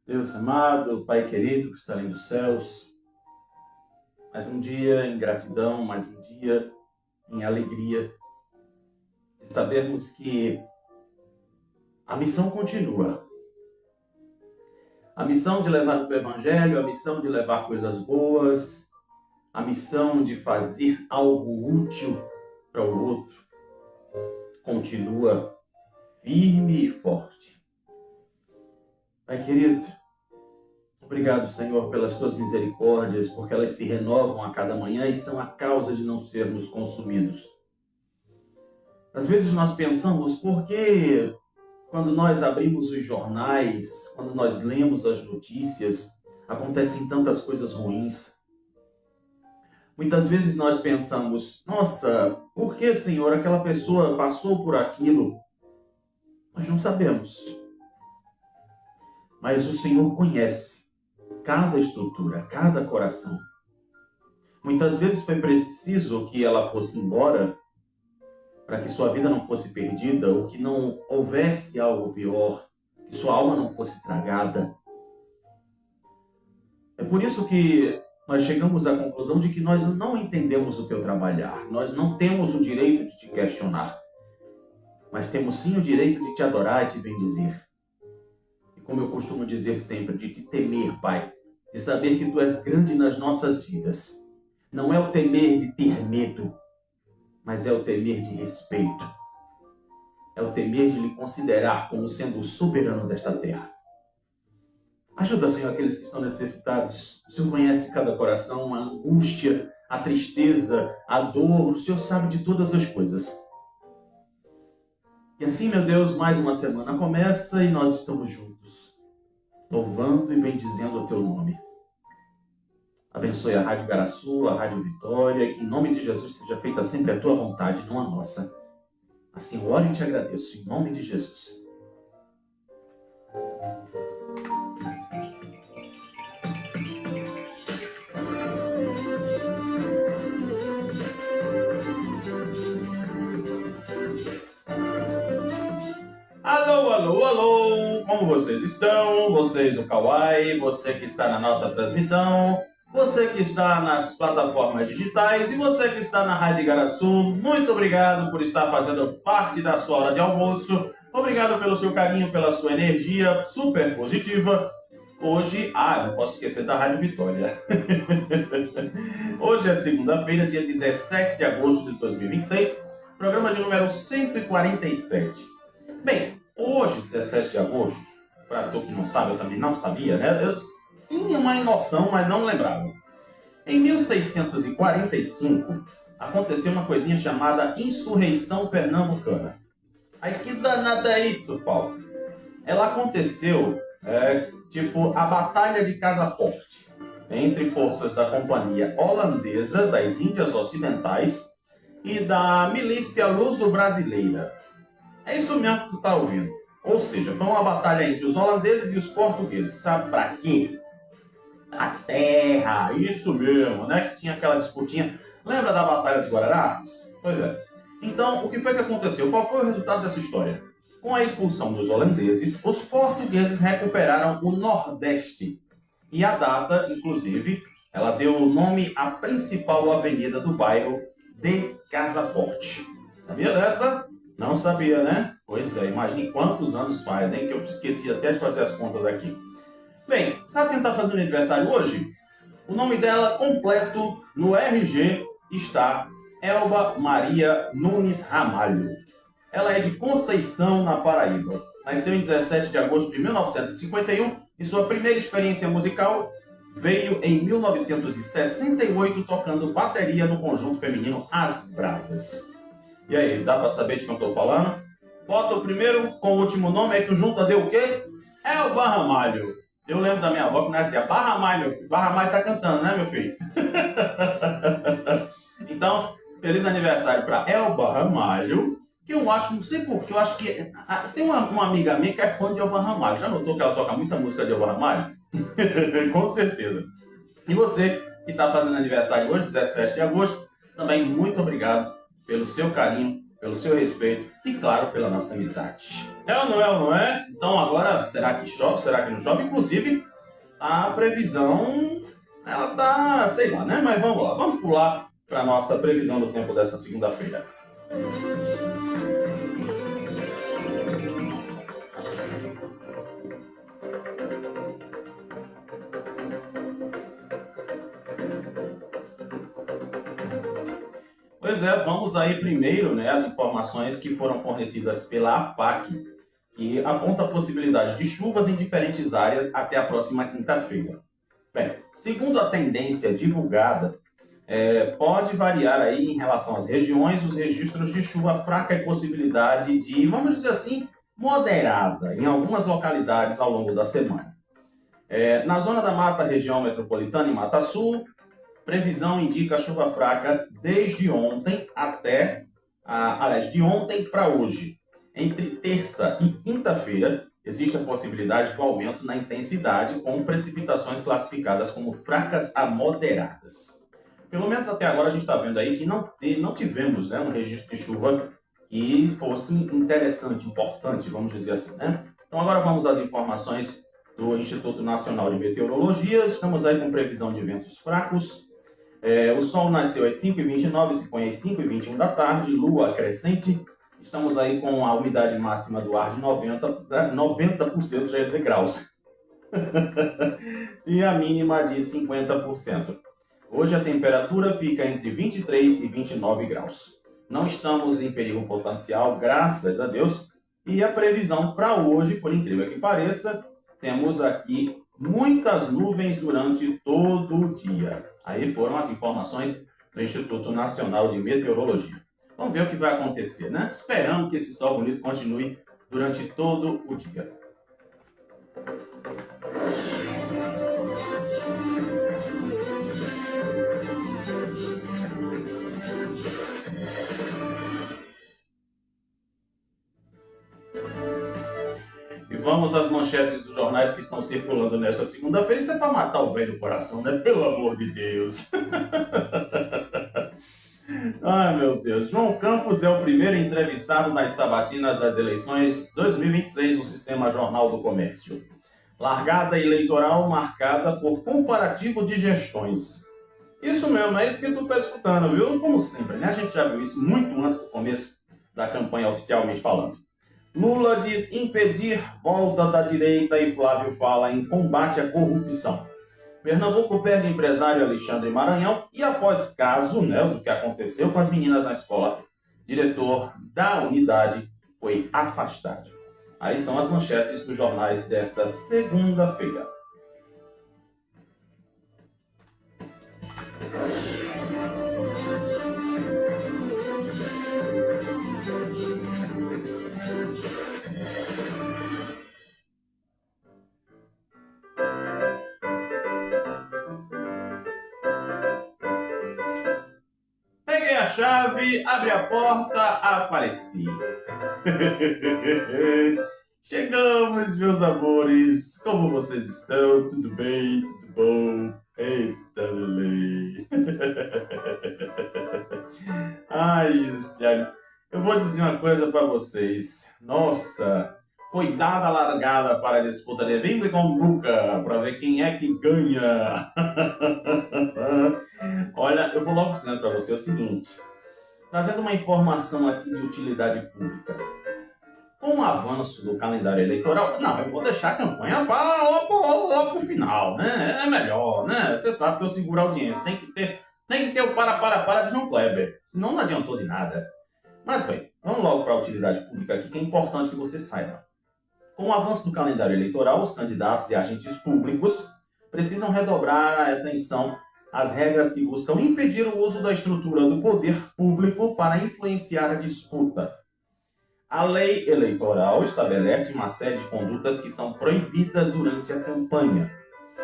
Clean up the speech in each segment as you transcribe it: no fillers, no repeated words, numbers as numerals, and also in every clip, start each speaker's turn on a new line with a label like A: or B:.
A: Deus amado, Pai querido que está além dos céus, mais um dia em gratidão, mais um dia em alegria de sabermos que a missão continua. A missão de levar o Evangelho, a missão de levar coisas boas, a missão de fazer algo útil para o outro, continua firme e forte. Pai querido, obrigado, Senhor, pelas tuas misericórdias, porque elas se renovam a cada manhã e são a causa de não sermos consumidos. Às vezes nós pensamos, por que quando nós abrimos os jornais, quando nós lemos as notícias, acontecem tantas coisas ruins? Muitas vezes nós pensamos, nossa, por que, Senhor, aquela pessoa passou por aquilo? Nós não sabemos. Mas o Senhor conhece cada estrutura, cada coração. Muitas vezes foi preciso que ela fosse embora para que sua vida não fosse perdida, ou que não houvesse algo pior, que sua alma não fosse tragada. É por isso que nós chegamos à conclusão de que nós não entendemos o teu trabalhar, nós não temos o direito de te questionar, mas temos sim o direito de te adorar e te bendizer. E como eu costumo dizer sempre, de te temer, Pai, de saber que tu és grande nas nossas vidas. Não é o temer de ter medo, mas é o temer de respeito. É o temer de lhe considerar como sendo o soberano desta terra. Ajuda, Senhor, aqueles que estão necessitados. O Senhor conhece cada coração, a angústia, a tristeza, a dor. O Senhor sabe de todas as coisas. E assim, meu Deus, mais uma semana começa e nós estamos juntos, louvando e bendizendo o teu nome. Abençoe a Rádio Garaçu, a Rádio Vitória, que em nome de Jesus seja feita sempre a tua vontade, não a nossa. Assim eu oro e te agradeço, em nome de Jesus. Alô, alô, alô! Como vocês estão? Vocês, o Kawai, você que está na nossa transmissão, você que está nas plataformas digitais e você que está na Rádio Garaçu, muito obrigado por estar fazendo parte da sua hora de almoço. Obrigado pelo seu carinho, pela sua energia super positiva. Hoje, não posso esquecer da Rádio Vitória. Hoje é segunda-feira, dia 17 de agosto de 2026, programa de número 147. Bem, hoje, 17 de agosto, para tu que não sabe, eu também não sabia, né? Eu tinha uma noção, mas não lembrava. Em 1645, aconteceu uma coisinha chamada Insurreição Pernambucana. Aí que danada é isso, Paulo? Ela aconteceu, a Batalha de Casa Forte, entre forças da Companhia Holandesa das Índias Ocidentais e da Milícia Luso-Brasileira. É isso mesmo que tu tá ouvindo. Ou seja, foi uma batalha entre os holandeses e os portugueses. Sabe pra quê? A terra, isso mesmo, né? Que tinha aquela disputinha. Lembra da Batalha dos Guararapes? Pois é. Então, o que foi que aconteceu? Qual foi o resultado dessa história? Com a expulsão dos holandeses, os portugueses recuperaram o Nordeste. E a data, inclusive, ela deu o nome à principal avenida do bairro de Casa Forte. Sabia dessa? Não sabia, né? Pois é, imagine quantos anos faz, hein? Que eu esqueci até de fazer as contas aqui. Bem, sabe quem está fazendo aniversário hoje? O nome dela completo no RG está Elba Maria Nunes Ramalho. Ela é de Conceição, na Paraíba. Nasceu em 17 de agosto de 1951 e sua primeira experiência musical veio em 1968 tocando bateria no conjunto feminino As Brasas. E aí, dá pra saber de quem eu tô falando? Bota o primeiro com o último nome, aí tu junta, deu o quê? É o Barramalho. Eu lembro da minha avó que nós dizia, Barramalho, meu filho. Barramalho tá cantando, né, meu filho? Então, feliz aniversário pra Elba Ramalho, que eu acho, não sei porquê, eu acho que... Tem uma amiga minha que é fã de Elba Ramalho. Já notou que ela toca muita música de Elba Ramalho? Com certeza. E você que tá fazendo aniversário hoje, 17 de agosto, também muito obrigado pelo seu carinho, pelo seu respeito e, claro, pela nossa amizade. É ou não é? Então agora, será que chove? Será que não chove? Inclusive, a previsão, ela tá, sei lá, né? Mas vamos lá, vamos pular para a nossa previsão do tempo dessa segunda-feira. Pois é, vamos aí primeiro, né, as informações que foram fornecidas pela APAC, que aponta a possibilidade de chuvas em diferentes áreas até a próxima quinta-feira. Bem, segundo a tendência divulgada, pode variar aí em relação às regiões os registros de chuva fraca e possibilidade de, vamos dizer assim, moderada em algumas localidades ao longo da semana. Na zona da Mata, região metropolitana e Mata Sul, previsão indica chuva fraca desde ontem até, aliás, de ontem para hoje. Entre terça e quinta-feira, existe a possibilidade do aumento na intensidade, com precipitações classificadas como fracas a moderadas. Pelo menos até agora a gente está vendo aí que não tivemos, né, um registro de chuva que fosse interessante, importante, vamos dizer assim, né? Então agora vamos às informações do Instituto Nacional de Meteorologia. Estamos aí com previsão de ventos fracos. O Sol nasceu às 5h29, se põe às 5h21 da tarde, Lua crescente. Estamos aí com a umidade máxima do ar de 90%, já ia dizer graus. E a mínima de 50%. Hoje a temperatura fica entre 23 e 29 graus. Não estamos em perigo potencial, graças a Deus. E a previsão para hoje, por incrível que pareça, temos aqui muitas nuvens durante todo o dia. Aí foram as informações do Instituto Nacional de Meteorologia. Vamos ver o que vai acontecer, né? Esperamos que esse sol bonito continue durante todo o dia. E vamos às manchetes dos jornais que estão circulando nesta segunda-feira. Isso é para matar o velho coração, né? Pelo amor de Deus. Ai, meu Deus. João Campos é o primeiro entrevistado nas sabatinas das eleições 2026 no Sistema Jornal do Comércio. Largada eleitoral marcada por comparativo de gestões. Isso mesmo, é isso que tu está escutando, viu? Como sempre, né? A gente já viu isso muito antes do começo da campanha oficialmente falando. Lula diz impedir volta da direita e Flávio fala em combate à corrupção. Pernambuco perde empresário Alexandre Maranhão e após caso, né, do que aconteceu com as meninas na escola, diretor da unidade foi afastado. Aí são as manchetes dos jornais desta segunda-feira. Peguei a chave, abri a porta, apareci. Chegamos, meus amores. Como vocês estão? Tudo bem? Tudo bom? Eita, Lele. Ai, Jesus, Thiago. Eu vou dizer uma coisa para vocês. Nossa, foi dada a largada para a disputa de Bingo com Luca, para ver quem é que ganha. Olha, eu vou logo dizendo para você o seguinte, trazendo uma informação aqui de utilidade pública. Com o avanço do calendário eleitoral, não, eu vou deixar a campanha lá para o final, né? É melhor, né? Você sabe que eu seguro a audiência, tem que ter o para de João Kleber, senão não adiantou de nada. Mas bem, vamos logo para a utilidade pública aqui, que é importante que você saiba. Com o avanço do calendário eleitoral, os candidatos e agentes públicos precisam redobrar a atenção às regras que buscam impedir o uso da estrutura do poder público para influenciar a disputa. A lei eleitoral estabelece uma série de condutas que são proibidas durante a campanha,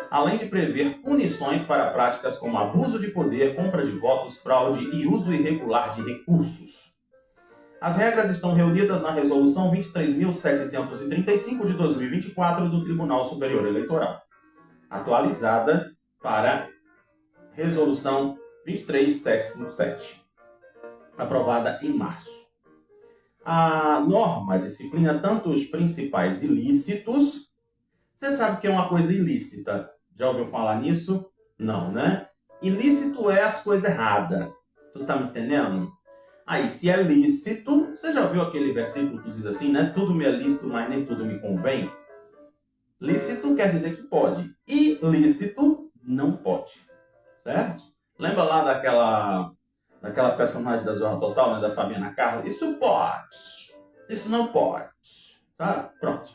A: além de prever punições para práticas como abuso de poder, compra de votos, fraude e uso irregular de recursos. As regras estão reunidas na Resolução 23.735 de 2024 do Tribunal Superior Eleitoral, atualizada para Resolução 23757, aprovada em março. A norma disciplina tanto os principais ilícitos. Você sabe o que é uma coisa ilícita? Já ouviu falar nisso? Não, né? Ilícito é as coisas erradas. Tu tá me entendendo? Aí, se é lícito, você já viu aquele versículo que diz assim, né? Tudo me é lícito, mas nem tudo me convém? Lícito quer dizer que pode. Ilícito não pode. Certo? Lembra lá daquela personagem da Zorra Total, né? Da Fabiana Carla? Isso pode. Isso não pode. Sabe? Pronto.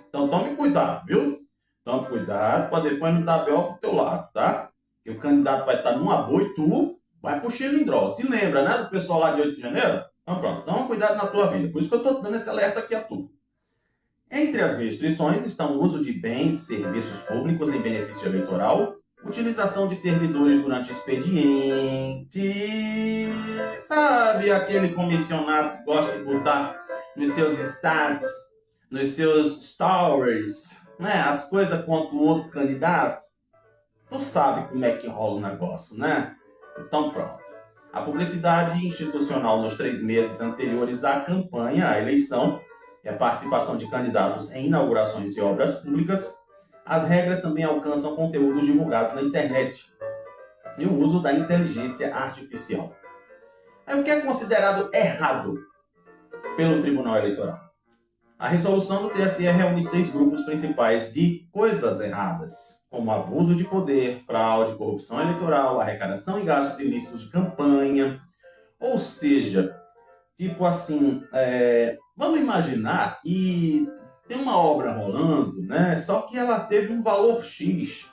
A: Então tome cuidado, viu? Tome cuidado para depois não dar B.O. pro teu lado, tá? Que o candidato vai estar numa boa e tu vai pro xilindró. Te lembra, né? Do pessoal lá de 8 de janeiro? Então pronto. Toma cuidado na tua vida. Por isso que eu tô dando esse alerta aqui a tu. Entre as restrições estão o uso de bens e serviços públicos em benefício eleitoral, utilização de servidores durante expediente, sabe aquele comissionado que gosta de botar nos seus stats, nos seus stories, né, as coisas contra o outro candidato? Tu sabe como é que rola o negócio, né? Então pronto. A publicidade institucional nos 3 meses anteriores à campanha, à eleição, e a participação de candidatos em inaugurações de obras públicas, as regras também alcançam conteúdos divulgados na internet e o uso da inteligência artificial. Aí, o que é considerado errado pelo Tribunal Eleitoral? A resolução do TSE reúne 6 grupos principais de coisas erradas, como abuso de poder, fraude, corrupção eleitoral, arrecadação e gastos ilícitos de campanha. Ou seja, tipo assim, vamos imaginar que tem uma obra rolando, né? Só que ela teve um valor X,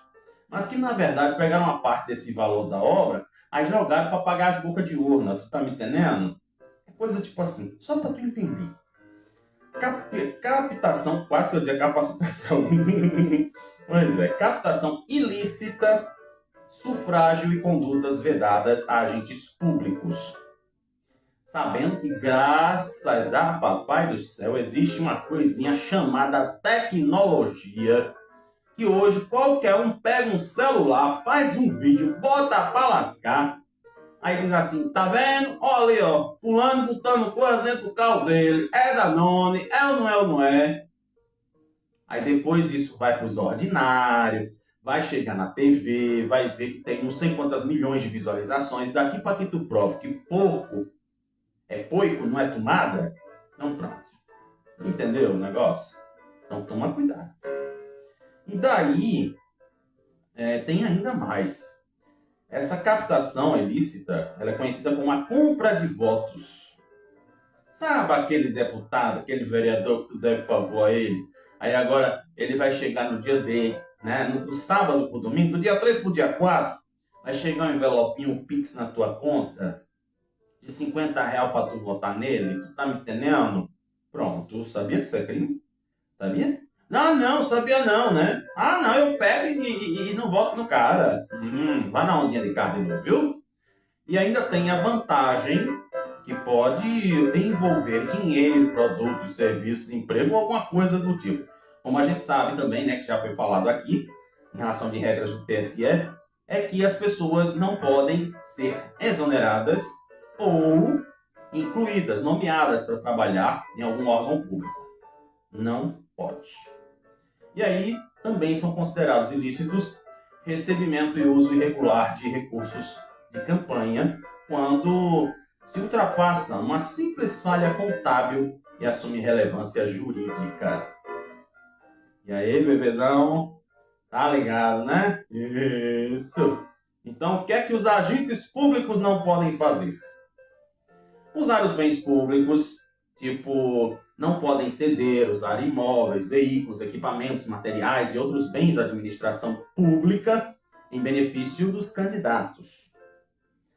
A: mas que na verdade pegaram uma parte desse valor da obra, aí jogaram para pagar as bocas de urna. Tu tá me entendendo? É coisa tipo assim, só para tu entender. Captação, quase que eu dizia capacitação. Pois é, captação ilícita, sufrágio e condutas vedadas a agentes públicos. Sabendo que, graças a Papai do Céu, existe uma coisinha chamada tecnologia, que hoje qualquer um pega um celular, faz um vídeo, bota pra lascar, aí diz assim, tá vendo? Olha ali, ó, fulano botando coisa dentro do carro dele, é Danone, é ou não é ou não é? Aí depois isso vai pros ordinários, vai chegar na TV, vai ver que tem não sei quantas milhões de visualizações, daqui pra que tu prove que porco é poico, não é tomada? Então pronto. Entendeu o negócio? Então toma cuidado. E daí, tem ainda mais. Essa captação ilícita, ela é conhecida como a compra de votos. Sabe aquele deputado, aquele vereador que tu deve favor a ele? Aí agora ele vai chegar no dia D, né? No sábado pro domingo, do dia 3 pro dia 4, vai chegar um envelopinho, um Pix na tua conta, de R$ 50 para tu votar nele, tu tá me entendendo? Pronto, sabia que isso é crime? Sabia? Não, não, sabia não, né? Ah, não, eu pego e não voto no cara. Vai na ondinha de carne, viu? E ainda tem a vantagem que pode envolver dinheiro, produtos, serviços, emprego ou alguma coisa do tipo. Como a gente sabe também, né, que já foi falado aqui, em relação de regras do TSE, é que as pessoas não podem ser exoneradas ou incluídas, nomeadas para trabalhar em algum órgão público. Não pode. E aí também são considerados ilícitos recebimento e uso irregular de recursos de campanha quando se ultrapassa uma simples falha contábil e assume relevância jurídica. E aí, bebezão? Tá ligado, né? Isso. Então, o que é que os agentes públicos não podem fazer? Usar os bens públicos, tipo, não podem ceder, usar imóveis, veículos, equipamentos, materiais e outros bens da administração pública em benefício dos candidatos.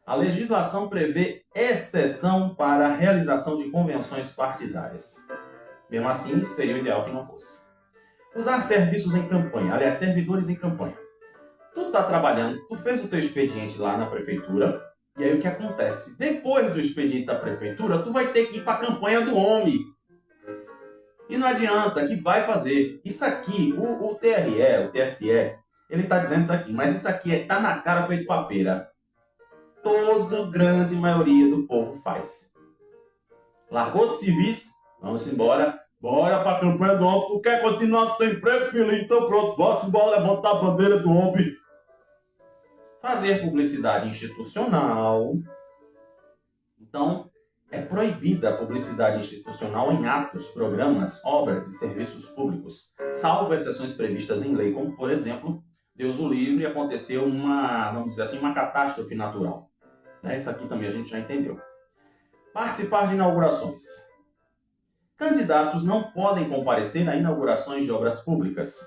A: A legislação prevê exceção para a realização de convenções partidárias. Mesmo assim, seria o ideal que não fosse. Usar serviços em campanha, aliás, servidores em campanha. Tu está trabalhando, tu fez o teu expediente lá na prefeitura, e aí o que acontece? Depois do expediente da prefeitura, tu vai ter que ir para a campanha do homem. E não adianta, que vai fazer. Isso aqui, o TRE, o TSE, ele está dizendo isso aqui, mas isso aqui tá na cara feito papeira. Toda grande maioria do povo faz. Largou de civis, vamos embora. Bora pra campanha do homem. Tu quer continuar no teu emprego, filho? Então pronto, vamos embora levantar a bandeira do homem. Fazer publicidade institucional. Então, é proibida a publicidade institucional em atos, programas, obras e serviços públicos, salvo exceções previstas em lei, como, por exemplo, Deus o livre, aconteceu vamos dizer assim, uma catástrofe natural. Isso aqui também a gente já entendeu. Participar de inaugurações. Candidatos não podem comparecer a inaugurações de obras públicas.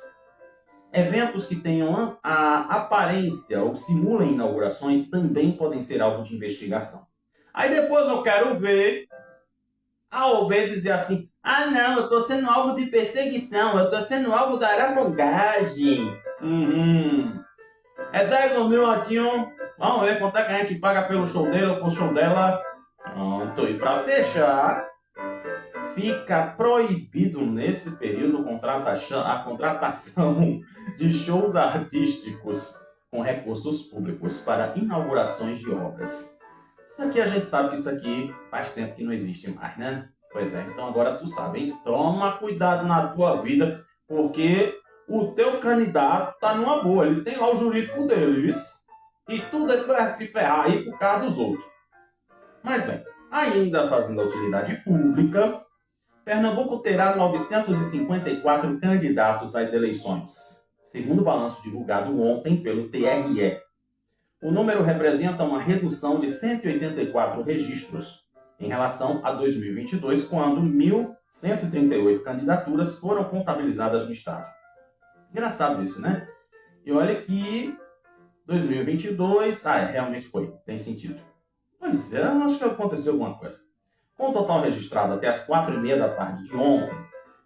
A: Eventos que tenham a aparência ou simulem inaugurações também podem ser alvo de investigação. Aí depois eu quero ver a OB dizer assim: ah não, eu estou sendo alvo de perseguição, eu estou sendo alvo da arapongagem. É 10 ou mil latinho, vamos ver quanto é que a gente paga pelo show dele ou pelo show dela. Pronto, e para fechar, fica proibido nesse período a contratação de shows artísticos com recursos públicos para inaugurações de obras. Isso aqui a gente sabe que isso aqui faz tempo que não existe mais, né? Pois é, então agora tu sabe, hein? Toma cuidado na tua vida, porque o teu candidato tá numa boa, ele tem lá o jurídico dele, viu? E tudo é que vai se ferrar aí por causa dos outros. Mas bem, ainda fazendo a utilidade pública, Pernambuco terá 954 candidatos às eleições, segundo o balanço divulgado ontem pelo TRE. O número representa uma redução de 184 registros em relação a 2022, quando 1.138 candidaturas foram contabilizadas no estado. Engraçado isso, né? E olha que 2022... realmente foi, tem sentido. Pois é, acho que aconteceu alguma coisa. Com o total registrado até as 4h30 da tarde de ontem,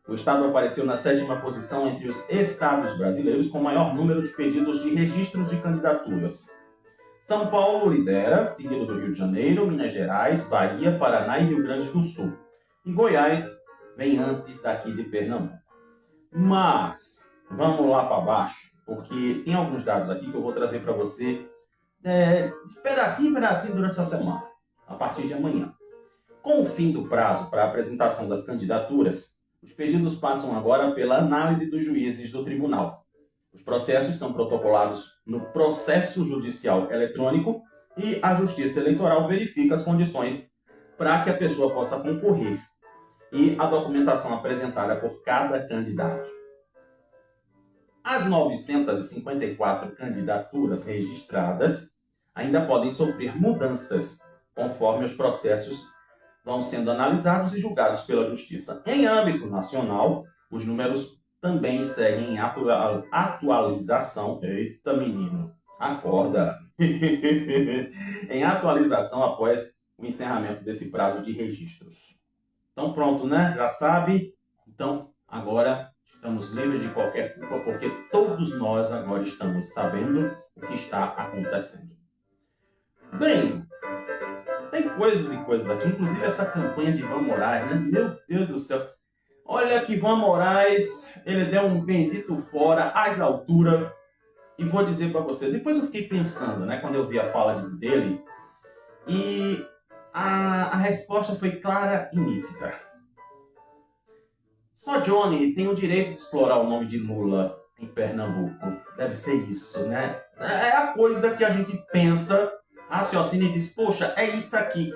A: o estado apareceu na 7ª posição entre os estados brasileiros com maior número de pedidos de registros de candidaturas. São Paulo lidera, seguido do Rio de Janeiro, Minas Gerais, Bahia, Paraná e Rio Grande do Sul. E Goiás vem antes daqui de Pernambuco. Mas, vamos lá para baixo, porque tem alguns dados aqui que eu vou trazer para você de pedacinho em pedacinho durante essa semana, a partir de amanhã. Com o fim do prazo para a apresentação das candidaturas, os pedidos passam agora pela análise dos juízes do tribunal. Os processos são protocolados no processo judicial eletrônico e a Justiça Eleitoral verifica as condições para que a pessoa possa concorrer e a documentação apresentada por cada candidato. As 954 candidaturas registradas ainda podem sofrer mudanças conforme os processos vão sendo analisados e julgados pela Justiça. Em âmbito nacional, os números também seguem em atualização. Eita, menino, acorda! Em atualização após o encerramento desse prazo de registros. Então pronto, né? Já sabe? Então agora estamos livres de qualquer culpa, porque todos nós agora estamos sabendo o que está acontecendo. Bem, tem coisas e coisas aqui, inclusive essa campanha de Ivan Moraes, né? Meu Deus do céu! Olha que Ivan Moraes, ele deu um bendito fora às alturas. E vou dizer para você, depois eu fiquei pensando, né, quando eu vi a fala dele, e a resposta foi clara e nítida. Só Johnny tem o direito de explorar o nome de Lula em Pernambuco. Deve ser isso, né? É a coisa que a gente pensa, raciocina e diz, poxa, é isso aqui.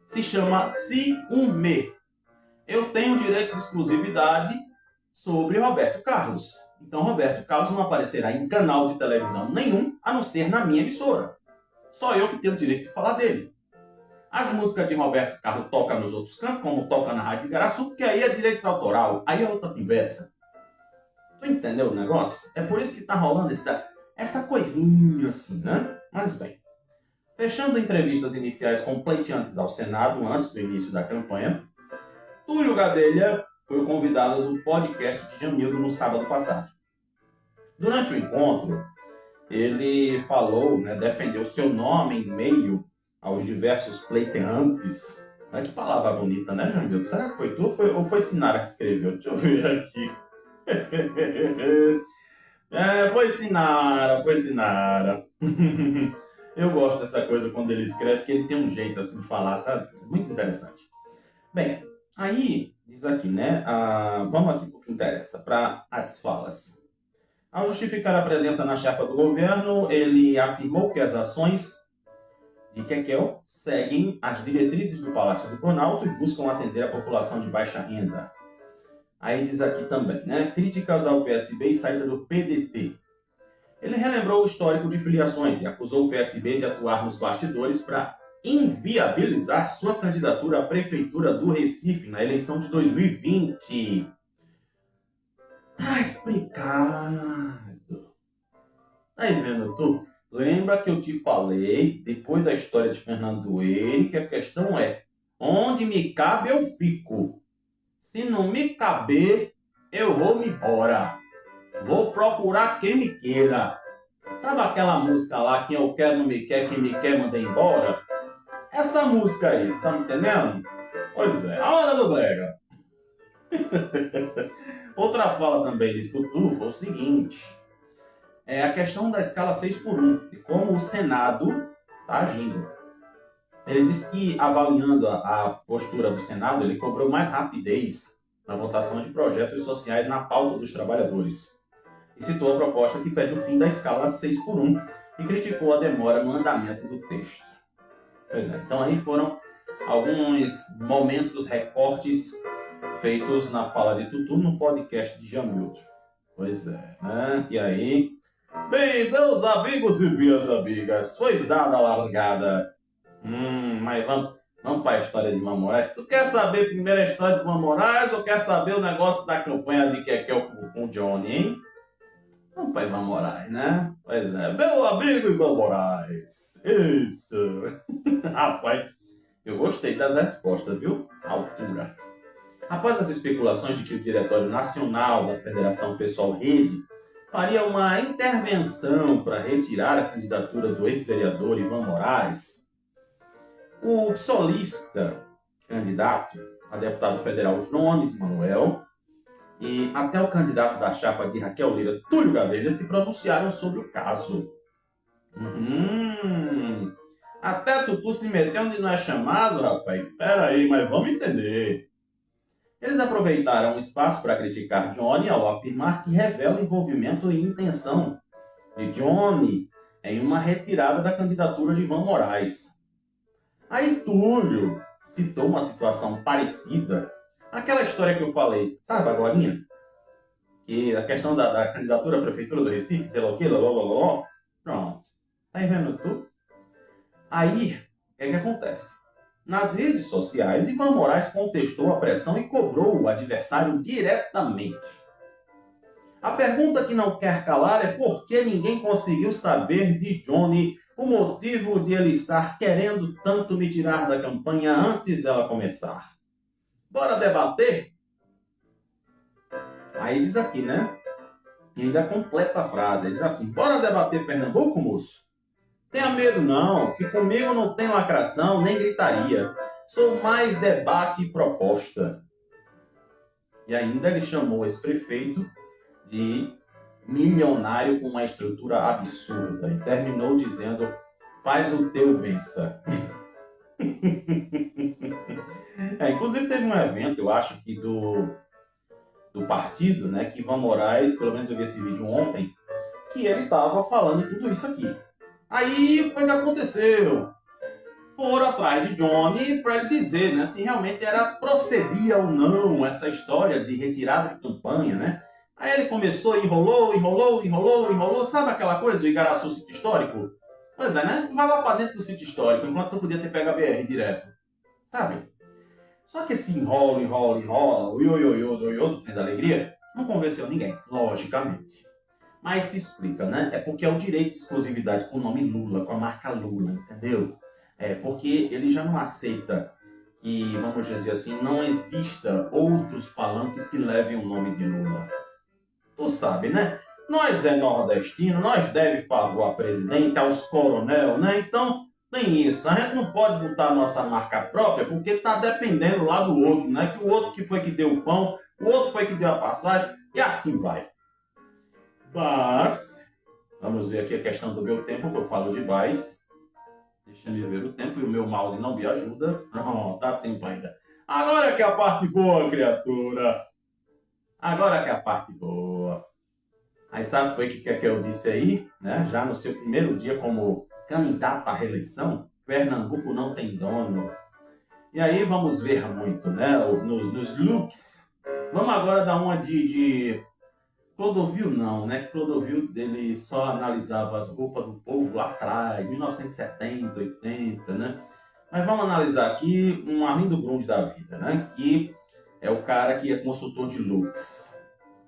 A: Se chama ciúme. Eu tenho direito de exclusividade sobre Roberto Carlos. Então, Roberto Carlos não aparecerá em canal de televisão nenhum, a não ser na minha emissora. Só eu que tenho o direito de falar dele. As músicas de Roberto Carlos tocam nos outros cantos, como toca na Rádio Igaraçu, porque aí é direito autoral, aí é outra conversa. Tu entendeu o negócio? É por isso que tá rolando essa coisinha assim, né? Mas bem. Fechando entrevistas iniciais com pleiteantes ao Senado antes do início da campanha, Túlio Gadelha foi o convidado do podcast de Jamildo no sábado passado. Durante o encontro, ele falou, defendeu seu nome em meio aos diversos pleiteantes. Que palavra bonita, né, Jamildo? Será que foi tu ou foi Sinara que escreveu? Deixa eu ver aqui. Foi Sinara. Eu gosto dessa coisa quando ele escreve, que ele tem um jeito assim de falar, sabe? Muito interessante. Bem, aí diz aqui, né? Vamos aqui para o que interessa, para as falas. Ao justificar a presença na chapa do governo, ele afirmou que as ações de Kekel seguem as diretrizes do Palácio do Planalto e buscam atender a população de baixa renda. Aí diz aqui também, né? Críticas ao PSB e saída do PDT. Ele relembrou o histórico de filiações e acusou o PSB de atuar nos bastidores para inviabilizar sua candidatura à Prefeitura do Recife na eleição de 2020. Tá explicado. Tá aí vendo tu? Lembra que eu te falei, depois da história de Fernando Henrique, que a questão é, onde me cabe eu fico. Se não me caber, eu vou me embora. Vou procurar quem me queira. Sabe aquela música lá, quem eu quero não me quer manda embora? Essa música aí, tá me entendendo? Pois é, a hora do brega. Outra fala também de Tutu foi o seguinte, é a questão da escala 6x1, e como o Senado está agindo. Ele disse que, avaliando a postura do Senado, ele cobrou mais rapidez na votação de projetos sociais na pauta dos trabalhadores. E citou a proposta que pede o fim da escala 6x1 e criticou a demora no andamento do texto. Pois é, então aí foram alguns momentos, recortes feitos na fala de Tutu no podcast de Jamilton. Pois é, né? E aí, bem, meus amigos e minhas amigas, foi dada a largada. Mas vamos para a história de Ivan Moraes. Tu quer saber primeiro a história de Ivan Moraes ou quer saber o negócio da campanha de Kekel com o Johnny, hein? Vamos para Ivan Moraes, né? Pois é, meu amigo Ivan Moraes. Isso. Rapaz, eu gostei das respostas, viu? Altura. Após as especulações de que o Diretório Nacional da Federação Pessoal Rede faria uma intervenção para retirar a candidatura do ex-vereador Ivan Moraes, o psolista candidato a deputado federal Jones Manuel e até o candidato da chapa de Raquel Lira, Túlio Gadelha, se pronunciaram sobre o caso. Até Tutu se meteu onde não é chamado, rapaz. Pera aí, mas vamos entender. Eles aproveitaram o espaço para criticar Johnny ao afirmar que revela envolvimento e intenção de Johnny em uma retirada da candidatura de Ivan Moraes. Aí Túlio citou uma situação parecida àquela história que eu falei, sabe, agorinha? Que a questão da candidatura à Prefeitura do Recife, sei lá o que, lá. Pronto. Tá vendo tu? Aí, o que acontece? Nas redes sociais, Ivan Moraes contestou a pressão e cobrou o adversário diretamente. A pergunta que não quer calar é por que ninguém conseguiu saber de Johnny o motivo de ele estar querendo tanto me tirar da campanha antes dela começar. Bora debater? Aí diz aqui, né? E ainda completa a frase. Ele diz assim, bora debater Pernambuco, moço? Tenha medo não, que comigo não tem lacração nem gritaria. Sou mais debate e proposta. E ainda ele chamou esse prefeito de milionário com uma estrutura absurda. E terminou dizendo, faz o teu vença. Inclusive teve um evento, eu acho que do partido, né, que Ivan Moraes, pelo menos eu vi esse vídeo ontem, que ele estava falando tudo isso aqui. Aí o que foi que aconteceu? Foram atrás de Johnny para ele dizer, né, se realmente procedia ou não essa história de retirada de campanha, né? Aí ele começou, enrolou, sabe aquela coisa, o Igaraçu sítio histórico? Pois é, né? Vai lá para dentro do sítio histórico, enquanto tu podia ter pego a BR direto, sabe? Só que esse enrola, o ioiô do Trem da Alegria, não convenceu ninguém, logicamente. Mas se explica, né? É porque é o direito de exclusividade com o nome Lula, com a marca Lula, entendeu? É porque ele já não aceita que, vamos dizer assim, não exista outros palanques que levem o nome de Lula. Tu sabe, né? Nós é nordestino, nós deve favor a presidente, aos coronel, né? Então, tem isso. A gente não pode botar a nossa marca própria porque está dependendo lá do outro, né? Que o outro que foi que deu o pão, o outro foi que deu a passagem, e assim vai. Mas, vamos ver aqui a questão do meu tempo, que eu falo demais. Deixa eu ver o tempo e o meu mouse não me ajuda. Não, dá tempo ainda. Agora que é a parte boa, criatura. Agora que é a parte boa. Aí sabe o que eu disse aí? Né? Já no seu primeiro dia como candidato à reeleição, Pernambuco não tem dono. E aí vamos ver muito, né? Nos looks. Vamos agora dar uma de Clodovil não, né? Que Clodovil ele só analisava as roupas do povo lá atrás, 1970, 80, né? Mas vamos analisar aqui um Arlindo Grunde da vida, né? Que é o cara que é consultor de looks.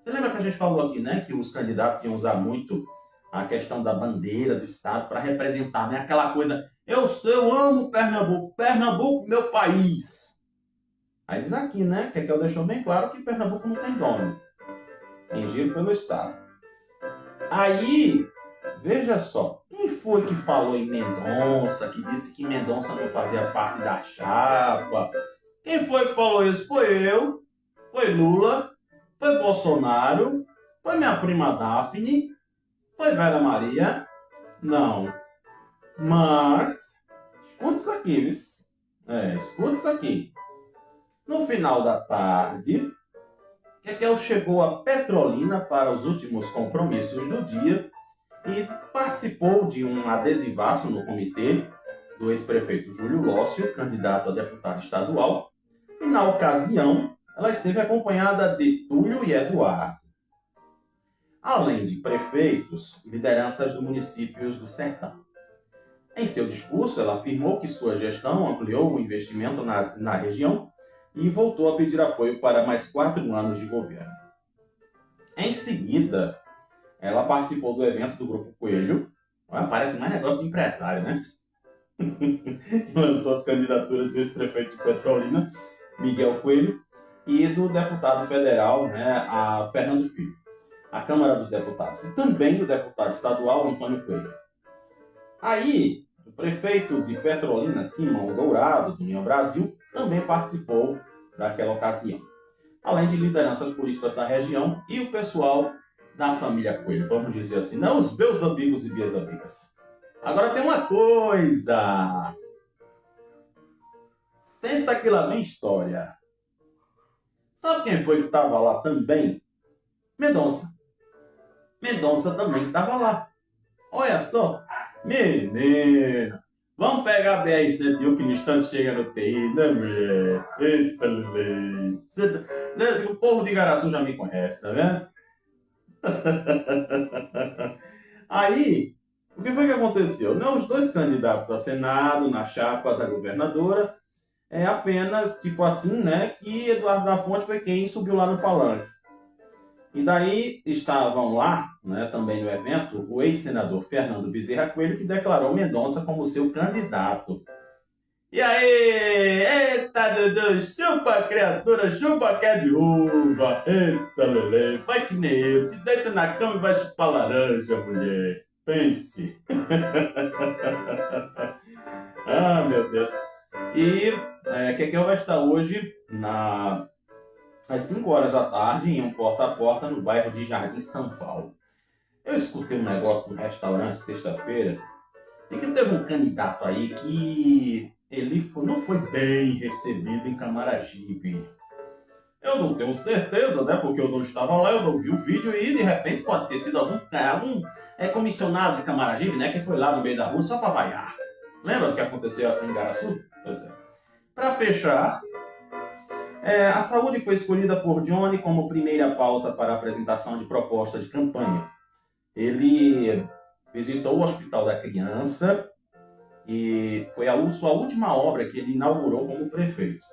A: Você lembra que a gente falou aqui, né? Que os candidatos iam usar muito a questão da bandeira do estado para representar, né? Aquela coisa, eu amo Pernambuco, Pernambuco, meu país. Aí diz aqui, né? Que eu deixou bem claro que Pernambuco não tem dono. Tem giro pelo estado. Aí, veja só, quem foi que falou em Mendonça, que disse que Mendonça não fazia parte da chapa? Quem foi que falou isso? Foi eu, foi Lula, foi Bolsonaro, foi minha prima Daphne, foi Vera Maria? Não. Mas, escuta isso aqui, viu? Escuta isso aqui. No final da tarde, Kekel chegou a Petrolina para os últimos compromissos do dia e participou de um adesivaço no comitê do ex-prefeito Júlio Lócio, candidato a deputado estadual, e na ocasião ela esteve acompanhada de Túlio e Eduardo, além de prefeitos e lideranças dos municípios do Sertão. Em seu discurso, ela afirmou que sua gestão ampliou o investimento na região e voltou a pedir apoio para mais 4 anos de governo. Em seguida, ela participou do evento do Grupo Coelho. Parece mais negócio de empresário, né? Lançou as candidaturas do ex-prefeito de Petrolina, Miguel Coelho, e do deputado federal, né, a Fernando Filho, a Câmara dos Deputados, e também do deputado estadual, Antônio Coelho. Aí, o prefeito de Petrolina, Simão Dourado, do União Brasil, também participou daquela ocasião, além de lideranças políticas da região e o pessoal da família Coelho, vamos dizer assim, não os meus amigos e minhas amigas. Agora tem uma coisa. Senta que lá vem história. Sabe quem foi que estava lá também? Mendonça. Mendonça também estava lá. Olha só. Menino. Vamos pegar a BR-101 que no instante chega no TI, né, mulher? Eita, lei. O povo de Igaraçu já me conhece, tá vendo? Aí, o que foi que aconteceu? Não, os dois candidatos a Senado, na chapa da governadora, apenas, tipo assim, né, que Eduardo da Fonte foi quem subiu lá no palanque. E daí estavam lá, né, também no evento, o ex-senador Fernando Bezerra Coelho, que declarou Mendonça como seu candidato. E aí, eita, Dudu, chupa criatura, chupa que é de uva, eita, lelê, faz que nem eu, te deita na cama e vai chupar laranja, mulher, pense. Ah, meu Deus. E Kekel vai estar hoje às 5 horas da tarde em um porta-a-porta no bairro de Jardim, São Paulo. Eu escutei um negócio no restaurante sexta-feira e que teve um candidato aí que ele não foi bem recebido em Camaragibe. Eu não tenho certeza, né? Porque eu não estava lá, eu não vi o vídeo e de repente pode ter sido algum comissionado de Camaragibe, né? Que foi lá no meio da rua só para vaiar. Lembra do que aconteceu em Igaraçu? Pois é. Para fechar, a saúde foi escolhida por Johnny como primeira pauta para a apresentação de proposta de campanha. Ele visitou o Hospital da Criança e foi a sua última obra que ele inaugurou como prefeito.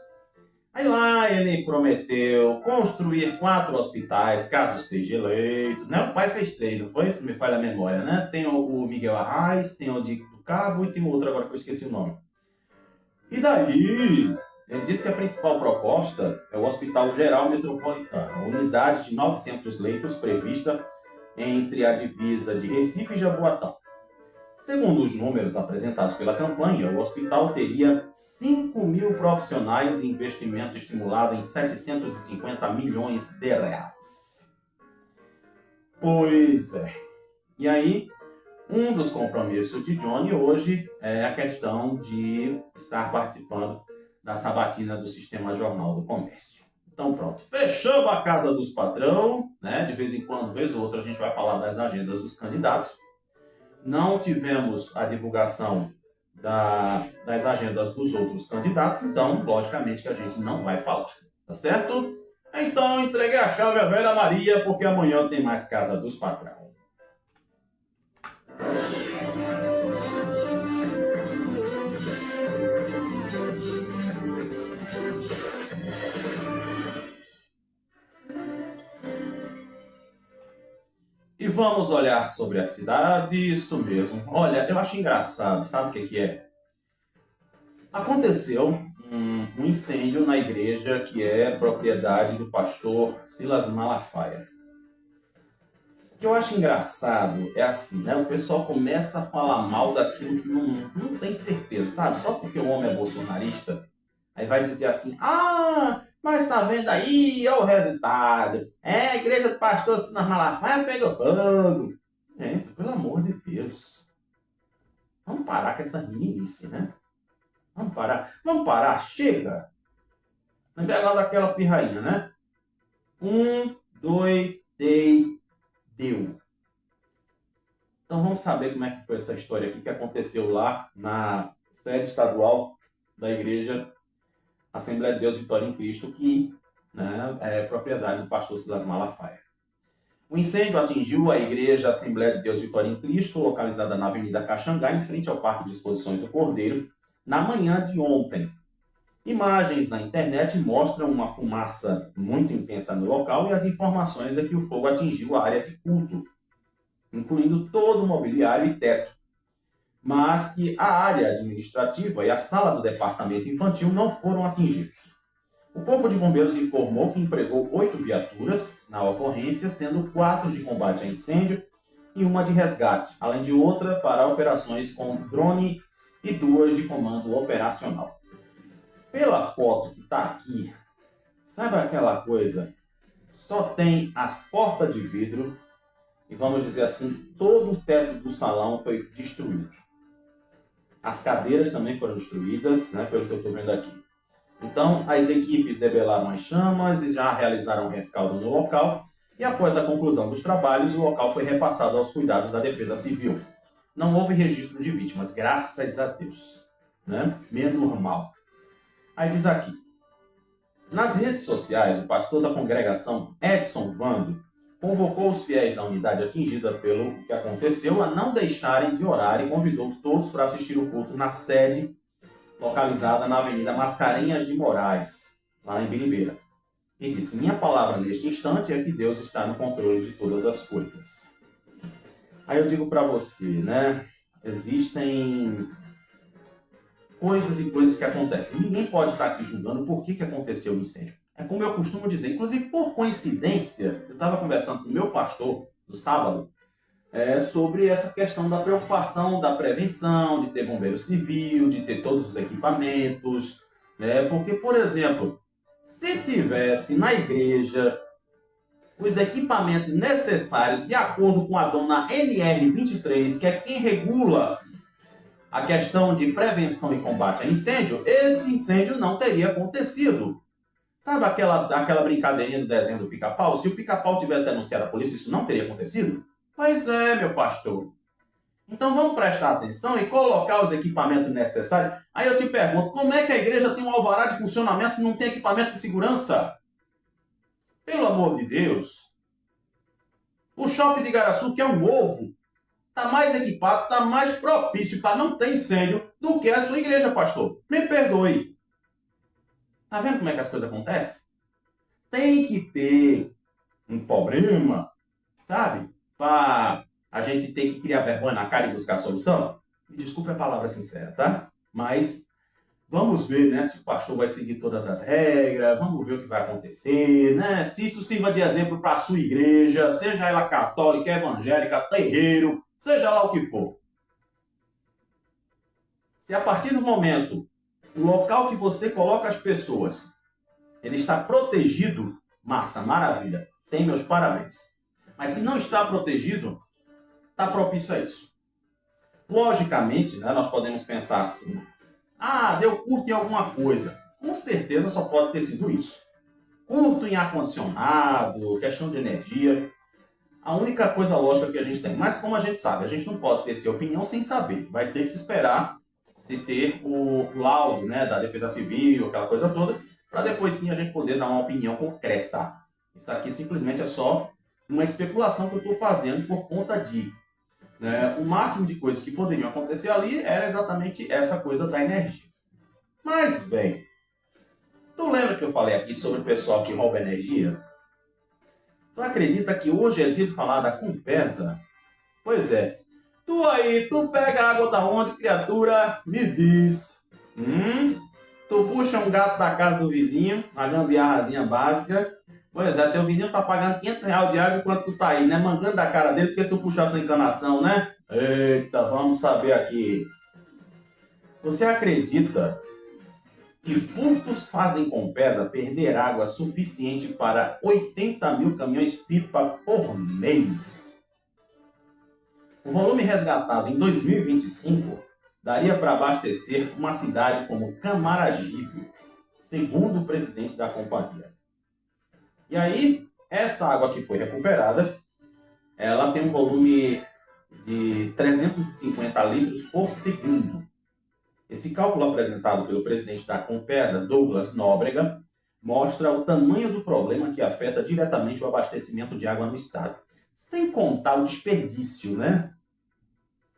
A: Aí lá ele prometeu construir 4 hospitais, caso seja eleito. Né? O pai fez 3, não foi? Se me falha a memória, né? Tem o Miguel Arraes, tem o Dico do Cabo e tem outro agora que eu esqueci o nome. E daí, ele disse que a principal proposta é o Hospital Geral Metropolitano, unidade de 900 leitos prevista entre a divisa de Recife e Jaboatão. Segundo os números apresentados pela campanha, o hospital teria 5 mil profissionais e investimento estimulado em 750 milhões de reais. Pois é. E aí, um dos compromissos de Johnny hoje é a questão de estar participando da sabatina do Sistema Jornal do Comércio. Então pronto, fechamos a casa dos patrão, né? De vez em quando, vez ou outra, a gente vai falar das agendas dos candidatos. Não tivemos a divulgação das agendas dos outros candidatos, então, logicamente, que a gente não vai falar, tá certo? Então, entreguei a chave à velha Maria, porque amanhã tem mais casa dos patrão. E vamos olhar sobre a cidade, isso mesmo. Olha, eu acho engraçado, sabe o que é? Aconteceu um incêndio na igreja que é propriedade do pastor Silas Malafaia. O que eu acho engraçado é assim, né? O pessoal começa a falar mal daquilo que não tem certeza, sabe? Só porque o homem é bolsonarista, aí vai dizer assim, mas tá vendo aí, olha o resultado. A igreja do pastor Silas Malafaia pegou fogo. Gente, pelo amor de Deus. Vamos parar com essa meninice, né? Vamos parar, chega. Lembra lá daquela pirrainha, né? 1, 2, 3, deu. Então vamos saber como é que foi essa história aqui que aconteceu lá na sede estadual da igreja Assembleia de Deus Vitória em Cristo, que, né, é propriedade do pastor Silas Malafaia. O incêndio atingiu a igreja Assembleia de Deus Vitória em Cristo, localizada na Avenida Caxangá, em frente ao Parque de Exposições do Cordeiro, na manhã de ontem. Imagens na internet mostram uma fumaça muito intensa no local e as informações é que o fogo atingiu a área de culto, incluindo todo o mobiliário e teto, mas que a área administrativa e a sala do departamento infantil não foram atingidos. O Corpo de Bombeiros informou que empregou 8 viaturas na ocorrência, sendo 4 de combate a incêndio e uma de resgate, além de outra para operações com drone e 2 de comando operacional. Pela foto que está aqui, sabe aquela coisa? Só tem as portas de vidro e, vamos dizer assim, todo o teto do salão foi destruído. As cadeiras também foram destruídas, né, pelo que eu estou vendo aqui. Então, as equipes debelaram as chamas e já realizaram um rescaldo no local. E após a conclusão dos trabalhos, o local foi repassado aos cuidados da Defesa Civil. Não houve registro de vítimas, graças a Deus. Né? Meio normal. Aí diz aqui. Nas redes sociais, o pastor da congregação Edson Vando convocou os fiéis da unidade atingida pelo que aconteceu a não deixarem de orar e convidou todos para assistir o culto na sede localizada na Avenida Mascarenhas de Moraes, lá em Biribeira. E disse, minha palavra neste instante é que Deus está no controle de todas as coisas. Aí eu digo para você, né? Existem coisas e coisas que acontecem. Ninguém pode estar aqui julgando por que aconteceu o incêndio. É como eu costumo dizer, inclusive por coincidência, eu estava conversando com o meu pastor no sábado sobre essa questão da preocupação da prevenção, de ter bombeiro civil, de ter todos os equipamentos, né? Porque, por exemplo, se tivesse na igreja os equipamentos necessários de acordo com a dona NR23, que é quem regula a questão de prevenção e combate a incêndio, esse incêndio não teria acontecido. Sabe aquela brincadeirinha do desenho do Pica-Pau? Se o Pica-Pau tivesse denunciado a polícia, isso não teria acontecido? Pois é, meu pastor. Então vamos prestar atenção e colocar os equipamentos necessários. Aí eu te pergunto, como é que a igreja tem um alvará de funcionamento se não tem equipamento de segurança? Pelo amor de Deus. O shopping de Igaraçu, que é um novo, está mais equipado, está mais propício para não ter incêndio do que a sua igreja, pastor. Me perdoe. Tá vendo como é que as coisas acontecem? Tem que ter um problema, sabe? Para a gente ter que criar vergonha na cara e buscar a solução. Me desculpe a palavra sincera, tá? Mas vamos ver, né, se o pastor vai seguir todas as regras, vamos ver o que vai acontecer, né? Se isso sirva de exemplo para a sua igreja, seja ela católica, evangélica, terreiro, seja lá o que for. Se a partir do momento, o local que você coloca as pessoas, ele está protegido, massa, maravilha, tem meus parabéns. Mas se não está protegido, está propício a isso. Logicamente, né, nós podemos pensar assim, deu curto em alguma coisa. Com certeza só pode ter sido isso. Curto em ar-condicionado, questão de energia, a única coisa lógica que a gente tem. Mas como a gente sabe, a gente não pode ter essa opinião sem saber. Vai ter que se esperar se ter o laudo, né, da Defesa Civil, aquela coisa toda, para depois sim a gente poder dar uma opinião concreta. Isso aqui simplesmente é só uma especulação que eu estou fazendo por conta de, né, o máximo de coisas que poderiam acontecer ali era exatamente essa coisa da energia. Mas, bem, tu lembra que eu falei aqui sobre o pessoal que rouba energia? Tu acredita que hoje é dia de falar da Compesa? Pois é. Tu aí, tu pega a água da onde, criatura? Me diz. Tu puxa um gato da casa do vizinho, uma gambiarrazinha básica. Pois é, teu vizinho tá pagando R$ 500 de água enquanto tu tá aí, né? Mangando da cara dele porque tu puxou essa encanação, né? Eita, vamos saber aqui. Você acredita que furtos fazem Compesa perder água suficiente para 80 mil caminhões-pipa por mês? O volume resgatado em 2025 daria para abastecer uma cidade como Camaragibe, segundo o presidente da companhia. E aí, essa água que foi recuperada, ela tem um volume de 350 litros por segundo. Esse cálculo apresentado pelo presidente da Compesa, Douglas Nóbrega, mostra o tamanho do problema que afeta diretamente o abastecimento de água no estado. Sem contar o desperdício, né?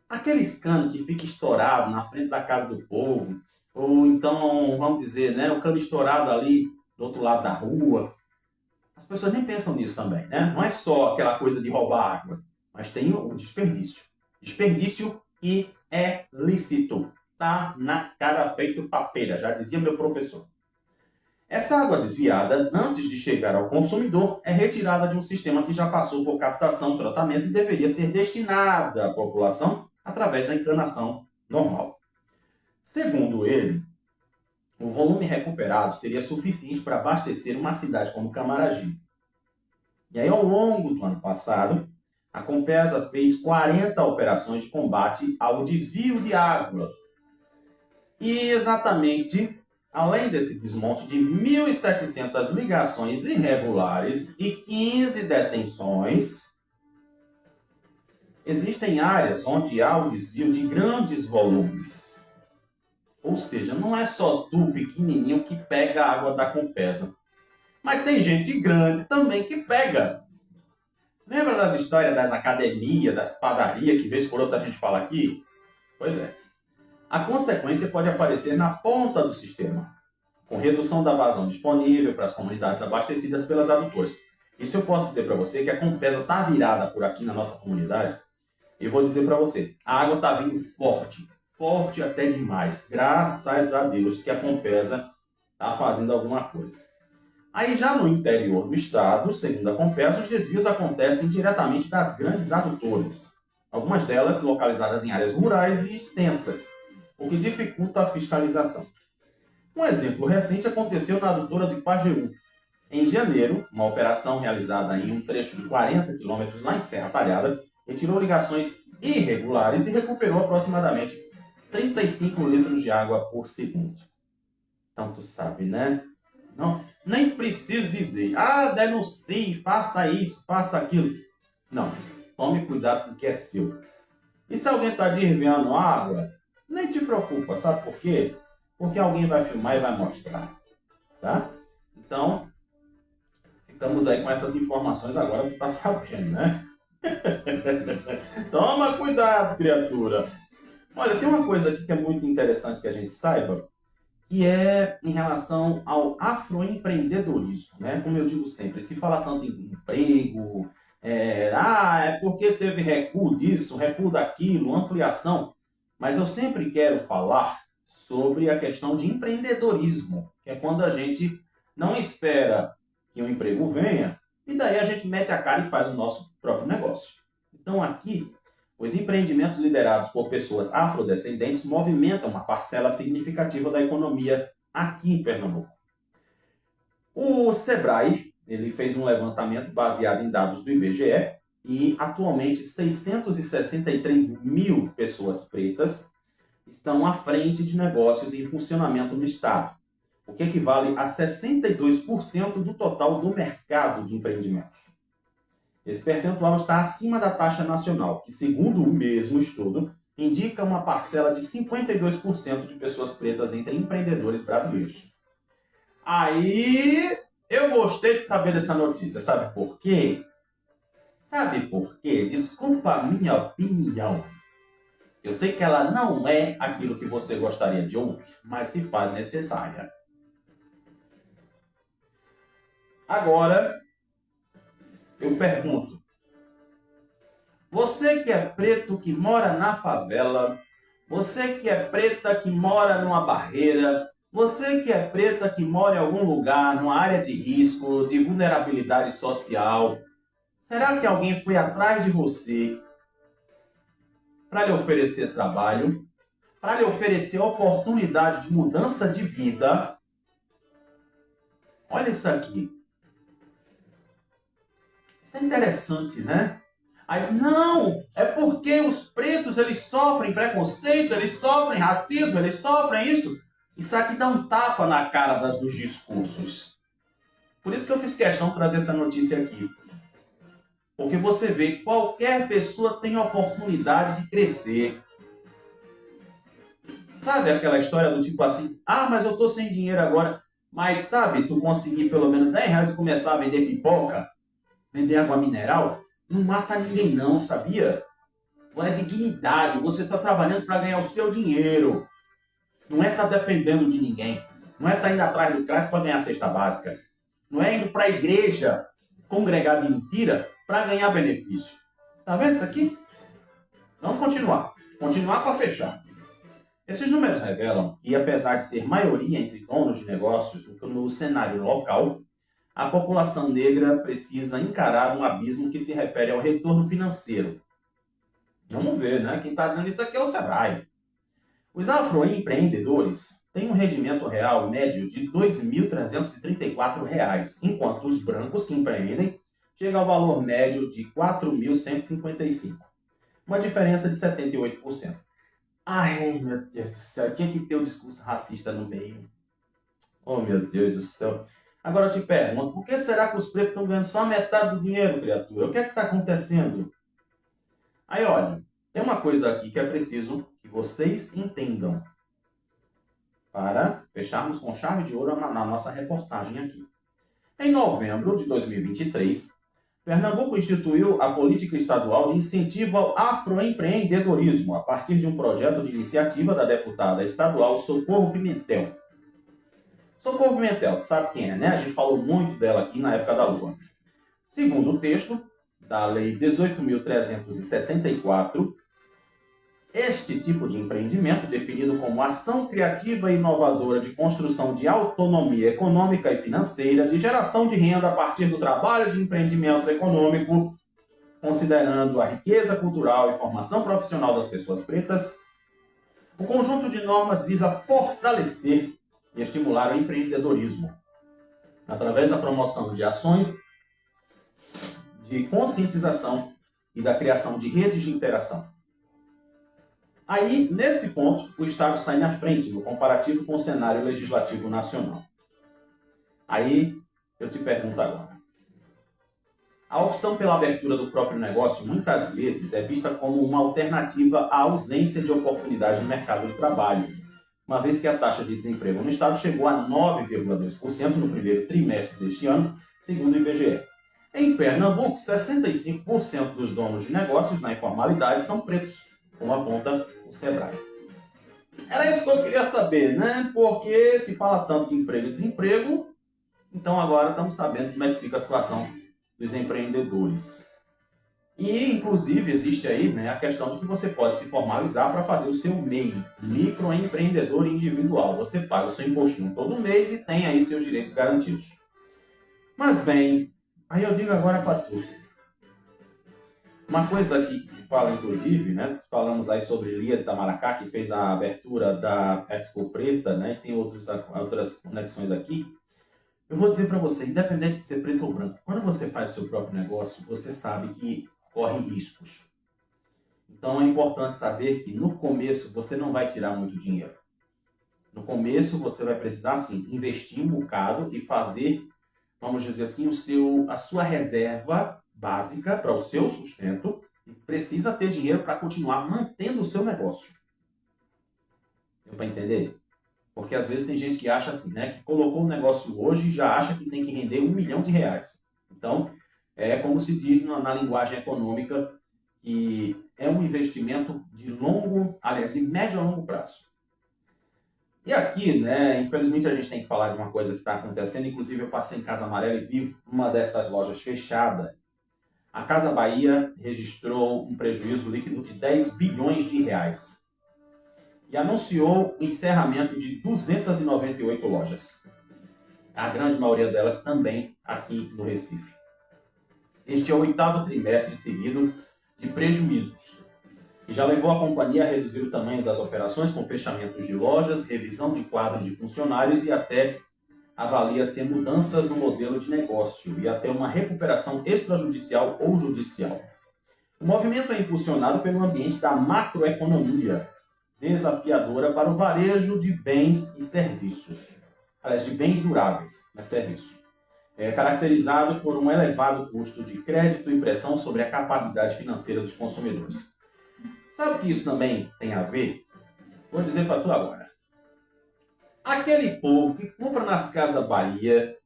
A: Aqueles canos que fica estourado na frente da casa do povo, ou então, vamos dizer, né, o cano estourado ali do outro lado da rua. As pessoas nem pensam nisso também, né? Não é só aquela coisa de roubar água, mas tem o desperdício. Desperdício que é lícito. Tá na cara feito papeira, já dizia meu professor. Essa água desviada, antes de chegar ao consumidor, é retirada de um sistema que já passou por captação, tratamento e deveria ser destinada à população através da encanação normal. Segundo ele, o volume recuperado seria suficiente para abastecer uma cidade como Camaragibe. E aí, ao longo do ano passado, a Compesa fez 40 operações de combate ao desvio de água. E exatamente, além desse desmonte de 1.700 ligações irregulares e 15 detenções, existem áreas onde há o desvio de grandes volumes. Ou seja, não é só tu, pequenininho, que pega a água da Compesa. Mas tem gente grande também que pega. Lembra das histórias das academias, das padarias, que vez por outra a gente fala aqui? Pois é. A consequência pode aparecer na ponta do sistema, com redução da vazão disponível para as comunidades abastecidas pelas adutoras. Isso eu posso dizer para você que a Compesa está virada por aqui na nossa comunidade. E vou dizer para você, a água está vindo forte, forte até demais. Graças a Deus que a Compesa está fazendo alguma coisa. Aí já no interior do estado, segundo a Compesa, os desvios acontecem diretamente das grandes adutoras. Algumas delas localizadas em áreas rurais e extensas, o que dificulta a fiscalização. Um exemplo recente aconteceu na adutora do Ipajeú. Em janeiro, uma operação realizada em um trecho de 40 quilômetros lá em Serra Talhada retirou ligações irregulares e recuperou aproximadamente 35 litros de água por segundo. Então tu sabe, né? Não, nem preciso dizer, denuncie, faça isso, faça aquilo. Não, tome cuidado com o que é seu. E se alguém está desviando água, nem te preocupa, sabe por quê? Porque alguém vai filmar e vai mostrar, tá? Então, ficamos aí com essas informações agora que tá sabendo, né? Toma cuidado, criatura! Olha, tem uma coisa aqui que é muito interessante que a gente saiba, que é em relação ao afroempreendedorismo, né? Como eu digo sempre, se fala tanto em emprego, é porque teve recuo disso, recuo daquilo, ampliação, mas eu sempre quero falar sobre a questão de empreendedorismo, que é quando a gente não espera que o emprego venha, e daí a gente mete a cara e faz o nosso próprio negócio. Então aqui, os empreendimentos liderados por pessoas afrodescendentes movimentam uma parcela significativa da economia aqui em Pernambuco. O Sebrae, ele fez um levantamento baseado em dados do IBGE e atualmente 663 mil pessoas pretas estão à frente de negócios em funcionamento no estado. o que equivale a 62% do total do mercado de empreendimentos. Esse percentual está acima da taxa nacional, que, segundo o mesmo estudo, indica uma parcela de 52% de pessoas pretas entre empreendedores brasileiros. Aí, eu gostei de saber dessa notícia, sabe por quê? Sabe por quê? Desculpa a minha opinião. Eu sei que ela não é aquilo que você gostaria de ouvir, mas se faz necessária. Agora, eu pergunto, você que é preto que mora na favela, você que é preta que mora numa barreira, você que é preta que mora em algum lugar, numa área de risco, de vulnerabilidade social, será que alguém foi atrás de você para lhe oferecer trabalho, para lhe oferecer oportunidade de mudança de vida? Olha isso aqui. Isso é interessante, né? Aí diz, não, é porque os pretos eles sofrem preconceito, eles sofrem racismo, eles sofrem isso. Isso aqui dá um tapa na cara dos discursos. Por isso que eu fiz questão de trazer essa notícia aqui. Porque você vê que qualquer pessoa tem a oportunidade de crescer. Sabe aquela história do tipo assim, ah, mas eu tô sem dinheiro agora. Mas sabe, tu conseguir pelo menos R$10 e começar a vender pipoca, vender água mineral, não mata ninguém não, sabia? Não é dignidade, você está trabalhando para ganhar o seu dinheiro. Não é estar dependendo de ninguém. Não é estar indo atrás do CRAS para ganhar a cesta básica. Não é indo para a igreja congregar de mentira para ganhar benefício. Tá vendo isso aqui? Vamos continuar. Continuar para fechar. Esses números revelam que, apesar de ser maioria entre donos de negócios no cenário local, a população negra precisa encarar um abismo que se refere ao retorno financeiro. Vamos ver, né? Quem está dizendo isso aqui é o Sebrae. Os afroempreendedores têm um rendimento real médio de R$ 2.334, enquanto os brancos que empreendem chegam ao valor médio de R$ 4.155. Uma diferença de 78%. Ai, meu Deus do céu, tinha que ter um discurso racista no meio. Oh, meu Deus do céu. Agora eu te pergunto, por que será que os pretos estão ganhando só metade do dinheiro, criatura? O que é que está acontecendo? Aí, olha, tem uma coisa aqui que é preciso que vocês entendam para fecharmos com chave de ouro na nossa reportagem aqui. Em novembro de 2023, Pernambuco instituiu a política estadual de incentivo ao afroempreendedorismo a partir de um projeto de iniciativa da deputada estadual Socorro Pimentel. Socorro Pimentel, sabe quem é, né? A gente falou muito dela aqui na época da Lua. Segundo o texto da Lei 18.374, este tipo de empreendimento, definido como ação criativa e inovadora de construção de autonomia econômica e financeira, de geração de renda a partir do trabalho de empreendimento econômico, considerando a riqueza cultural e formação profissional das pessoas pretas, o conjunto de normas visa fortalecer e estimular o empreendedorismo, através da promoção de ações de conscientização e da criação de redes de interação. Aí, nesse ponto, o Estado sai na frente no comparativo com o cenário legislativo nacional. Aí, eu te pergunto agora. A opção pela abertura do próprio negócio, muitas vezes, é vista como uma alternativa à ausência de oportunidades no mercado de trabalho, uma vez que a taxa de desemprego no Estado chegou a 9,2% no primeiro trimestre deste ano, segundo o IBGE. Em Pernambuco, 65% dos donos de negócios na informalidade são pretos, como aponta o Sebrae. Era isso que eu queria saber, né? Porque se fala tanto de emprego e desemprego, então agora estamos sabendo como é que fica a situação dos empreendedores. E, inclusive, existe aí, né, a questão de que você pode se formalizar para fazer o seu MEI, microempreendedor individual. Você paga o seu impostinho todo mês e tem aí seus direitos garantidos. Mas bem, aí eu digo agora para tu. Uma coisa aqui que se fala, inclusive, né? Falamos aí sobre Lia de Itamaracá, que fez a abertura da Expo Preta, né? E tem outras conexões aqui. Eu vou dizer para você, independente de ser preto ou branco, quando você faz seu próprio negócio, você sabe que corre riscos. Então é importante saber que no começo você não vai tirar muito dinheiro. No começo, você vai precisar, sim, investir um bocado e fazer, vamos dizer assim, a sua reserva básica para o seu sustento. E precisa ter dinheiro para continuar mantendo o seu negócio. Deu para entender? Porque às vezes tem gente que acha assim, né? Que colocou um negócio hoje e já acha que tem que render R$ 1 milhão. Então, é como se diz na linguagem econômica, que é um investimento de médio a longo prazo. E aqui, né, infelizmente a gente tem que falar de uma coisa que está acontecendo. Inclusive eu passei em Casa Amarela e vi uma dessas lojas fechada. A Casa Bahia registrou um prejuízo líquido de R$ 10 bilhões e anunciou o encerramento de 298 lojas. A grande maioria delas também aqui no Recife. Este é o 8º trimestre seguido de prejuízos, e já levou a companhia a reduzir o tamanho das operações com fechamentos de lojas, revisão de quadros de funcionários e até avalia-se mudanças no modelo de negócio e até uma recuperação extrajudicial ou judicial. O movimento é impulsionado pelo ambiente da macroeconomia, desafiadora para o varejo de bens e serviços. Aliás, de bens duráveis, mas serviços. É caracterizado por um elevado custo de crédito e pressão sobre a capacidade financeira dos consumidores. Sabe o que isso também tem a ver? Vou dizer para tu agora. Aquele povo que compra nas Casas Bahia,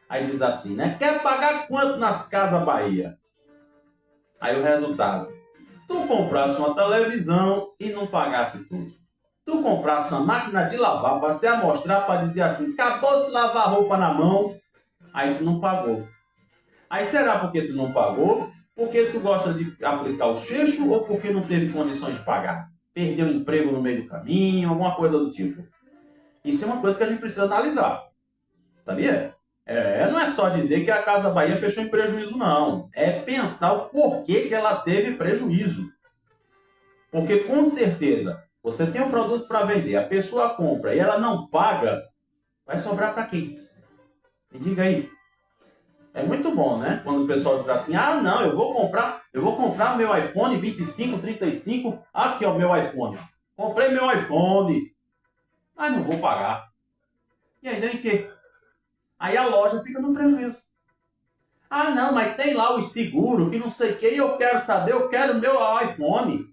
A: aí diz assim, né? Quer pagar quanto nas Casas Bahia? Aí o resultado. Tu comprasse uma televisão e não pagasse tudo. Tu comprasse uma máquina de lavar para se amostrar, para dizer assim, acabou de lavar roupa na mão, aí tu não pagou. Aí será porque tu não pagou? Porque tu gosta de aplicar o cheixo ou porque não teve condições de pagar? Perdeu o emprego no meio do caminho, alguma coisa do tipo. Isso é uma coisa que a gente precisa analisar. Sabia? Não é só dizer que a Casa Bahia fechou em prejuízo, não. É pensar o porquê que ela teve prejuízo. Porque, com certeza, você tem um produto para vender, a pessoa compra e ela não paga, vai sobrar para quem? Me diga aí. É muito bom, né? Quando o pessoal diz assim, ah, não, eu vou comprar meu iPhone 25, 35, aqui é o meu iPhone. Comprei meu iPhone, mas não vou pagar. E aí, daí que? Aí a loja fica no prejuízo. Ah, não, mas tem lá os seguros, que não sei o que, e eu quero saber, eu quero meu iPhone.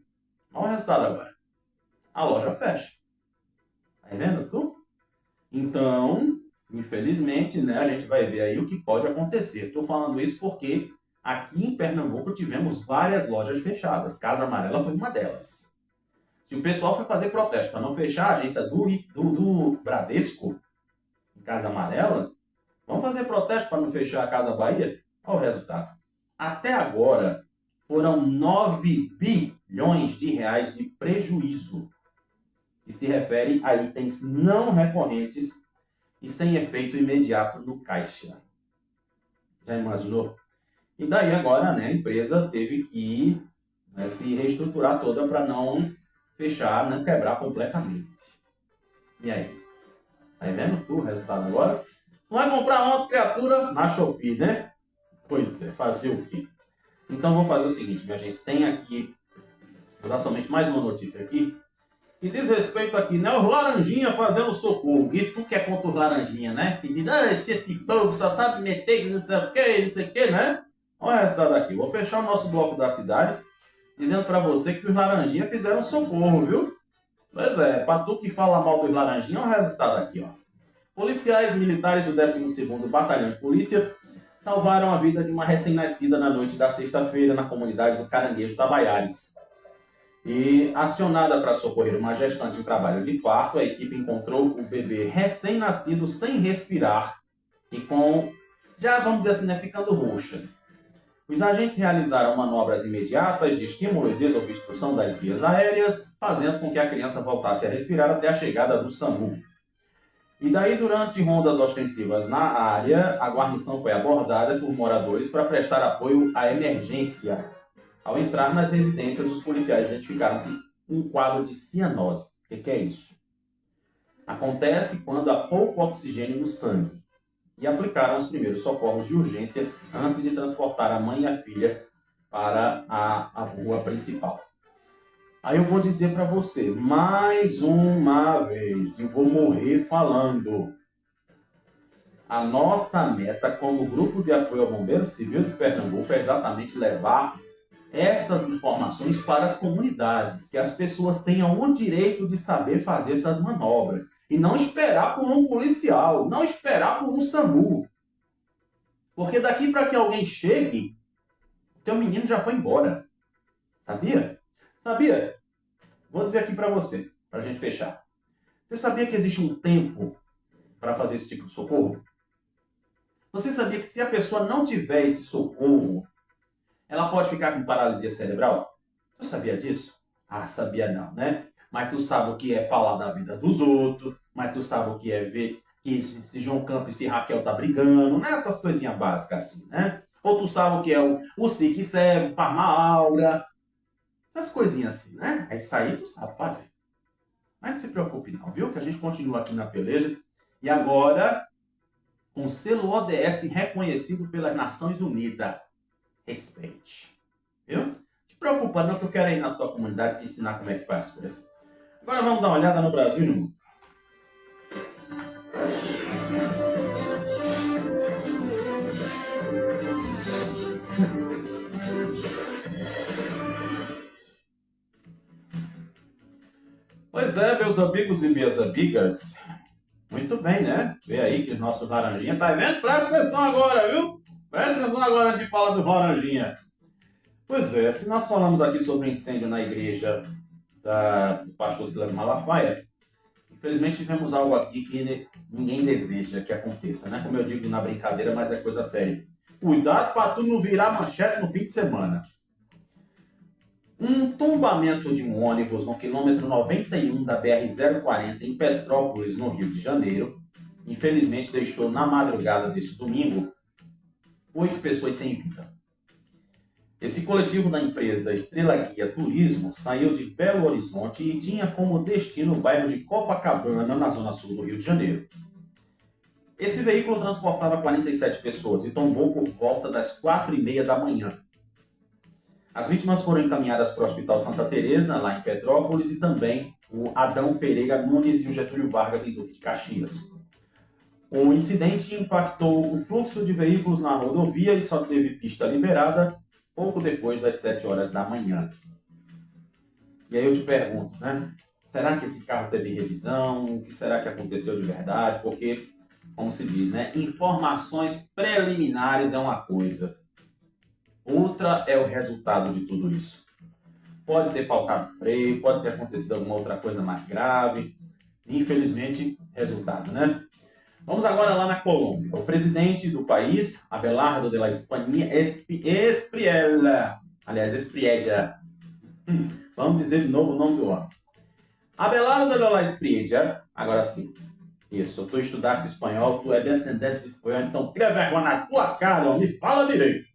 A: Olha o resultado agora. A loja fecha. Tá vendo tu? Então, infelizmente, né, a gente vai ver aí o que pode acontecer. Estou falando isso porque aqui em Pernambuco tivemos várias lojas fechadas. Casa Amarela foi uma delas. Se o pessoal foi fazer protesto para não fechar a agência do Bradesco, em Casa Amarela, vamos fazer protesto para não fechar a Casa Bahia? Olha o resultado. Até agora, foram 9 bilhões de reais de prejuízo, que se refere a itens não recorrentes e sem efeito imediato no caixa. Já imaginou? E daí agora, né, a empresa teve que, né, se reestruturar toda para não fechar, não quebrar completamente. E aí? Tá vendo tu o resultado agora? Não vai comprar uma criatura na Shopee, né? Pois é, fazer o quê? Então vou fazer o seguinte, minha gente. Tem aqui, vou dar somente mais uma notícia aqui, que diz respeito aqui, né? Os laranjinha fazendo socorro. E tu que é contra os laranjinha, né? Que diz, esse povo só sabe meter, não sei o que, né? Olha o resultado aqui. Vou fechar o nosso bloco da cidade, dizendo pra você que os laranjinha fizeram socorro, viu? Pois é, pra tu que fala mal dos laranjinha, olha o resultado aqui, ó. Policiais militares do 12º Batalhão de Polícia salvaram a vida de uma recém-nascida na noite da sexta-feira na comunidade do Caranguejo Tabaiares. E, acionada para socorrer uma gestante em trabalho de parto, a equipe encontrou o bebê recém-nascido sem respirar e com, já vamos dizer assim, né, ficando roxa. Os agentes realizaram manobras imediatas de estímulo e desobstrução das vias aéreas, fazendo com que a criança voltasse a respirar até a chegada do SAMU. E daí, durante rondas ostensivas na área, a guarnição foi abordada por moradores para prestar apoio à emergência. Ao entrar nas residências, os policiais identificaram um quadro de cianose. O que é isso? Acontece quando há pouco oxigênio no sangue. E aplicaram os primeiros socorros de urgência antes de transportar a mãe e a filha para a rua principal. Aí eu vou dizer para você, mais uma vez, e vou morrer falando. A nossa meta como Grupo de Apoio ao Bombeiro Civil de Pernambuco é exatamente levar essas informações para as comunidades, que as pessoas tenham o direito de saber fazer essas manobras. E não esperar por um policial, não esperar por um SAMU. Porque daqui para que alguém chegue, o teu menino já foi embora. Sabia? Sabia? Vou dizer aqui para você, para a gente fechar. Você sabia que existe um tempo para fazer esse tipo de socorro? Você sabia que se a pessoa não tiver esse socorro, ela pode ficar com paralisia cerebral? Tu sabia disso? Ah, sabia não, né? Mas tu sabe o que é falar da vida dos outros, mas tu sabe o que é ver que se João Campos e se Raquel tá brigando, né? Essas coisinhas básicas assim, né? Ou tu sabe o que é o SIC cego, Parma Aura, essas coisinhas assim, né? Isso aí tu sabe fazer. Mas não se preocupe não, viu? Que a gente continua aqui na peleja. E agora, com selo ODS reconhecido pelas Nações Unidas. Respeite. Viu? Não te preocupa não, que eu quero ir na tua comunidade te ensinar como é que faz as coisas. Agora vamos dar uma olhada no Brasil e no mundo. Pois é, meus amigos e minhas amigas. Muito bem, né? Vê aí que o nosso Laranjinha tá vendo? Presta atenção agora, viu? Presta atenção agora de falar do Laranjinha. Pois é, se nós falamos aqui sobre o incêndio na igreja do pastor Silas Malafaia, infelizmente tivemos algo aqui que ninguém deseja que aconteça, né? Como eu digo na brincadeira, mas é coisa séria. Cuidado para tu não virar manchete no fim de semana. Um tombamento de um ônibus no quilômetro 91 da BR-040 em Petrópolis, no Rio de Janeiro, infelizmente deixou na madrugada deste domingo 8 pessoas sem vida. Esse coletivo da empresa Estrela Guia Turismo saiu de Belo Horizonte e tinha como destino o bairro de Copacabana, na zona sul do Rio de Janeiro. Esse veículo transportava 47 pessoas e tombou por volta das 4h30 da manhã. As vítimas foram encaminhadas para o Hospital Santa Teresa, lá em Petrópolis, e também o Adão Pereira Nunes e o Getúlio Vargas, em Duque de Caxias. O incidente impactou o fluxo de veículos na rodovia e só teve pista liberada pouco depois das 7 horas da manhã. E aí eu te pergunto, né? Será que esse carro teve revisão? O que será que aconteceu de verdade? Porque, como se diz, né? Informações preliminares é uma coisa. Outra é o resultado de tudo isso. Pode ter faltado freio, pode ter acontecido alguma outra coisa mais grave. Infelizmente, resultado, né? Vamos agora lá na Colômbia. O presidente do país, Abelardo de la Espriella, vamos dizer de novo o nome do homem. Abelardo de la Espriella, agora sim. Isso, tu estudasse espanhol, tu é descendente de espanhol, então cria vergonha na tua cara, ó, me fala direito.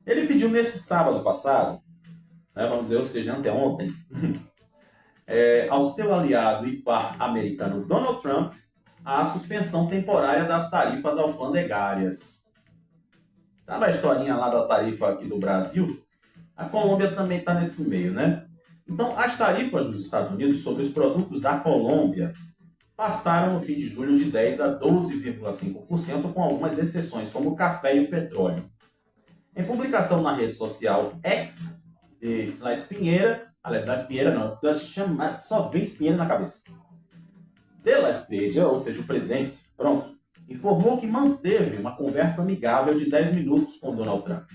A: Ele pediu nesse sábado passado, né, vamos dizer, ou seja, anteontem, ao seu aliado e par americano Donald Trump, a suspensão temporária das tarifas alfandegárias. Sabe a historinha lá da tarifa aqui do Brasil? A Colômbia também está nesse meio, né? Então, as tarifas dos Estados Unidos sobre os produtos da Colômbia passaram no fim de julho de 10% a 12,5%, com algumas exceções, como o café e o petróleo. Em publicação na rede social X de La Espinheira, aliás, La Espinheira não, só vem Espinheira na cabeça. De La Espinheira, ou seja, o presidente, pronto, informou que manteve uma conversa amigável de 10 minutos com Donald Trump.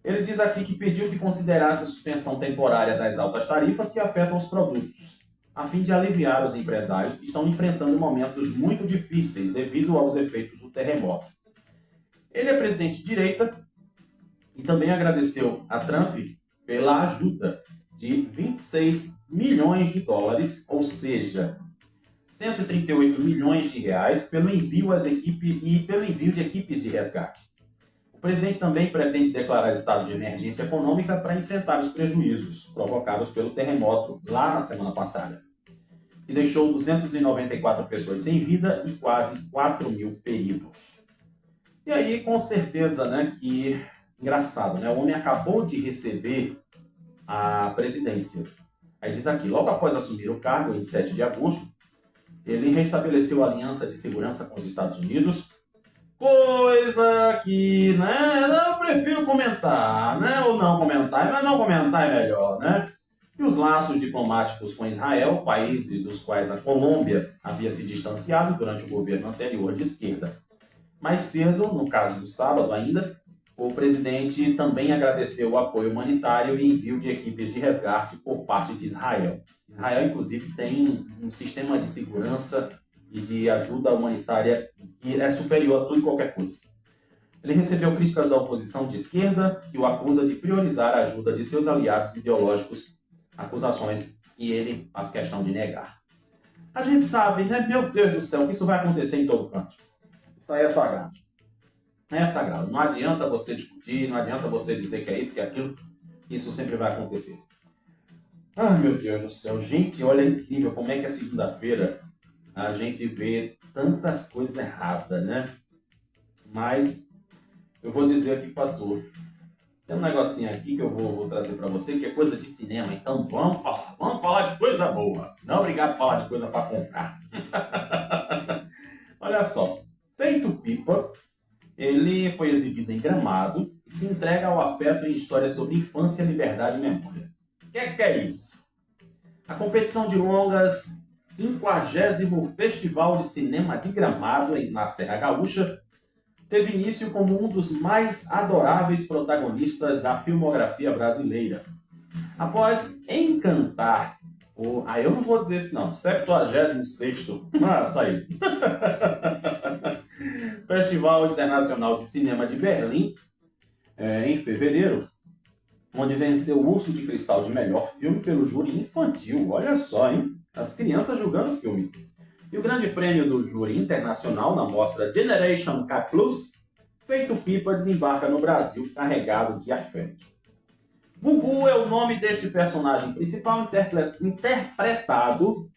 A: Ele diz aqui que pediu que considerasse a suspensão temporária das altas tarifas que afetam os produtos, a fim de aliviar os empresários que estão enfrentando momentos muito difíceis devido aos efeitos do terremoto. Ele é presidente de direita e também agradeceu a Trump pela ajuda de 26 milhões de dólares, ou seja, 138 milhões de reais, pelo envio às equipes e pelo envio de equipes de resgate. O presidente também pretende declarar estado de emergência econômica para enfrentar os prejuízos provocados pelo terremoto lá na semana passada, que deixou 294 pessoas sem vida e quase 4 mil feridos. E aí, com certeza, né, que engraçado, né? O homem acabou de receber à presidência. Aí diz aqui, logo após assumir o cargo, em 7 de agosto, ele restabeleceu a aliança de segurança com os Estados Unidos, coisa que, né, eu prefiro comentar, né, ou não comentar, mas não comentar é melhor, né? E os laços diplomáticos com Israel, países dos quais a Colômbia havia se distanciado durante o governo anterior de esquerda. Mais cedo, no caso do sábado ainda, o presidente também agradeceu o apoio humanitário e envio de equipes de resgate por parte de Israel. Israel, inclusive, tem um sistema de segurança e de ajuda humanitária que é superior a tudo e qualquer coisa. Ele recebeu críticas da oposição de esquerda, que o acusa de priorizar a ajuda de seus aliados ideológicos, acusações que ele faz questão de negar. A gente sabe, né? Meu Deus do céu, que isso vai acontecer em todo canto. Isso aí é sagrado. É sagrado. Não adianta você discutir, não adianta você dizer que é isso, que é aquilo. Isso sempre vai acontecer. Ai, meu Deus do céu. Gente, olha, é incrível como é que é segunda-feira a gente vê tantas coisas erradas, né? Mas eu vou dizer aqui para tu. Tem um negocinho aqui que eu vou trazer para você, que é coisa de cinema. Então vamos falar de coisa boa. Não obrigado a falar de coisa para comprar. Olha só. Feito Pipa, ele foi exibido em Gramado e se entrega ao afeto em histórias sobre infância, liberdade e memória. O que é isso? A competição de longas, 50º Festival de Cinema de Gramado, na Serra Gaúcha, teve início como um dos mais adoráveis protagonistas da filmografia brasileira. Após encantar eu não vou dizer isso não, 76º, saiu. Festival Internacional de Cinema de Berlim, em fevereiro, onde venceu o Urso de Cristal de melhor filme pelo júri infantil. Olha só, hein? As crianças julgando o filme. E o grande prêmio do júri internacional na mostra Generation K+, Feito Pipa desembarca no Brasil carregado de afeto. Gugu é o nome deste personagem principal, interpretado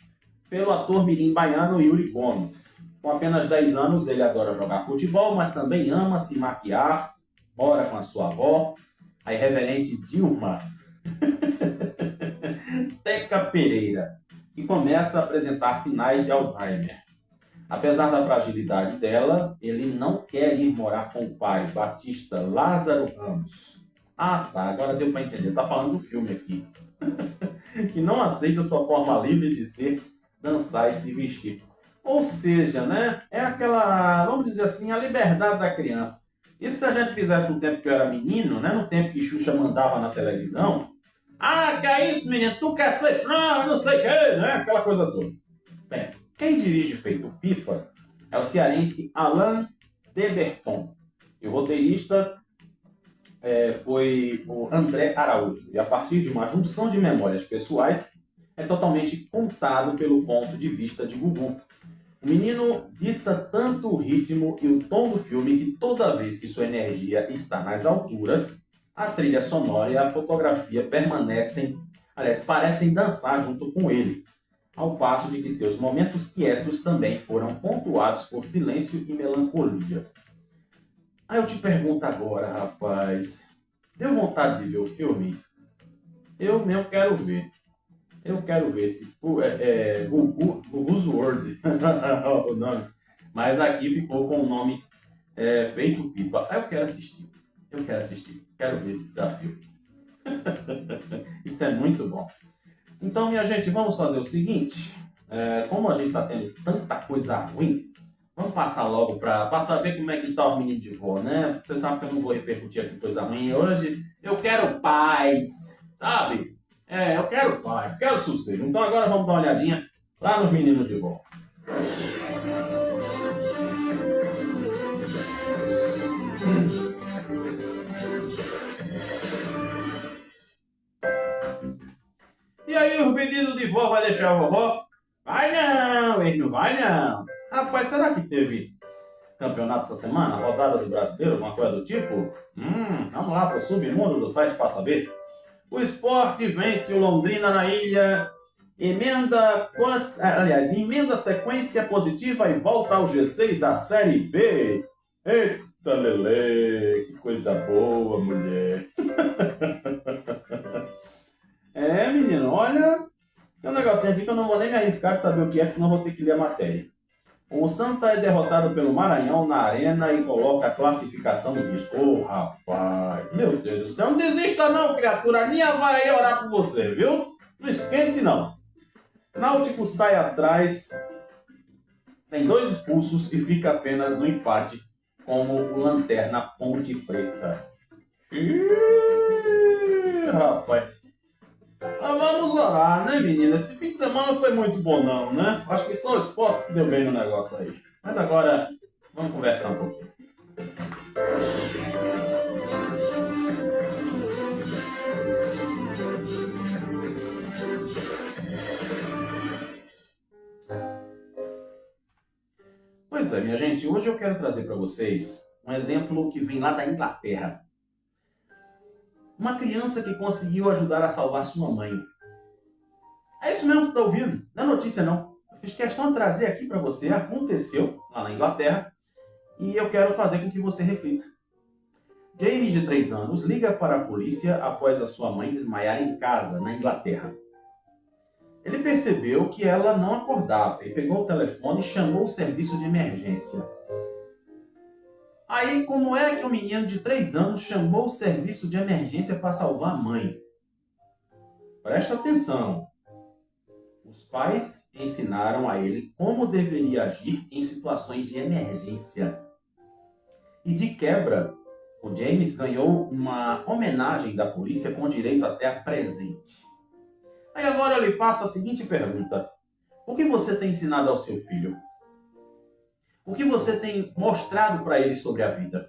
A: pelo ator mirim baiano Yuri Gomes. Com apenas 10 anos, ele adora jogar futebol, mas também ama se maquiar, mora com a sua avó, a irreverente Dilma Teca Pereira, e começa a apresentar sinais de Alzheimer. Apesar da fragilidade dela, ele não quer ir morar com o pai, Batista Lázaro Ramos. Ah, tá, agora deu para entender. Tá falando do filme aqui. Que não aceita sua forma livre de ser, dançar e se vestir. Ou seja, né? É aquela, vamos dizer assim, a liberdade da criança. Isso se a gente fizesse no tempo que eu era menino, né? No tempo que Xuxa mandava na televisão. Ah, que é isso, menino? Tu quer ser frango, não sei o quê, né? Aquela coisa toda. Bem, quem dirige Feito Pipa é o cearense Alain Deberton. E o roteirista foi o André Araújo. E a partir de uma junção de memórias pessoais, é totalmente contado pelo ponto de vista de Gugu. O menino dita tanto o ritmo e o tom do filme que toda vez que sua energia está nas alturas, a trilha sonora e a fotografia parecem dançar junto com ele, ao passo de que seus momentos quietos também foram pontuados por silêncio e melancolia. Aí eu te pergunto agora, rapaz, deu vontade de ver o filme? Eu mesmo quero ver. Eu quero ver se Gugu's World o nome. Mas aqui ficou com o nome Feito Pipa. Aí eu quero assistir. Quero ver esse desafio. Isso é muito bom. Então, minha gente, vamos fazer o seguinte. Como a gente está tendo tanta coisa ruim, vamos passar logo para saber como é que está o menino de vó, né? Você sabe que eu não vou repercutir aqui coisa ruim. Hoje eu quero paz, sabe? Eu quero paz, quero sossego. Então agora vamos dar uma olhadinha lá nos meninos de vó. E aí, os meninos de vó vai deixar a vovó? Vai não, ele não vai não. Rapaz, será que teve campeonato essa semana? Rodada do Brasileiro, alguma coisa do tipo? Vamos lá pro submundo do site para saber. O Sport vence o Londrina na ilha, emenda sequência positiva e volta ao G6 da Série B. Eita, Lelê, que coisa boa, mulher. menino, olha, tem um negocinho aqui que eu não vou nem me arriscar de saber o que é, senão vou ter que ler a matéria. O Santa é derrotado pelo Maranhão na arena e coloca a classificação no risco. Ô, rapaz, meu Deus do céu, não desista não, criatura, a Ninha vai orar por você, viu? Não esquente não. Náutico sai atrás, tem 2 expulsos e fica apenas no empate, como o Lanterna Ponte Preta. Ih, rapaz. Vamos orar, né, menina? Esse fim de semana não foi muito bom, não, né? Acho que só o esporte se deu bem no negócio aí. Mas agora, vamos conversar um pouquinho. Pois é, minha gente, hoje eu quero trazer para vocês um exemplo que vem lá da Inglaterra. Uma criança que conseguiu ajudar a salvar sua mãe. É isso mesmo que está ouvindo, não é notícia não. Eu fiz questão de trazer aqui para você, aconteceu lá na Inglaterra, e eu quero fazer com que você reflita. James, de 3 anos, liga para a polícia após a sua mãe desmaiar em casa, na Inglaterra. Ele percebeu que ela não acordava e pegou o telefone e chamou o serviço de emergência. Aí, como é que um menino de 3 anos chamou o serviço de emergência para salvar a mãe? Presta atenção. Os pais ensinaram a ele como deveria agir em situações de emergência. E de quebra, o James ganhou uma homenagem da polícia com direito até a presente. Aí agora eu lhe faço a seguinte pergunta. O que você tem ensinado ao seu filho? O que você tem mostrado para ele sobre a vida?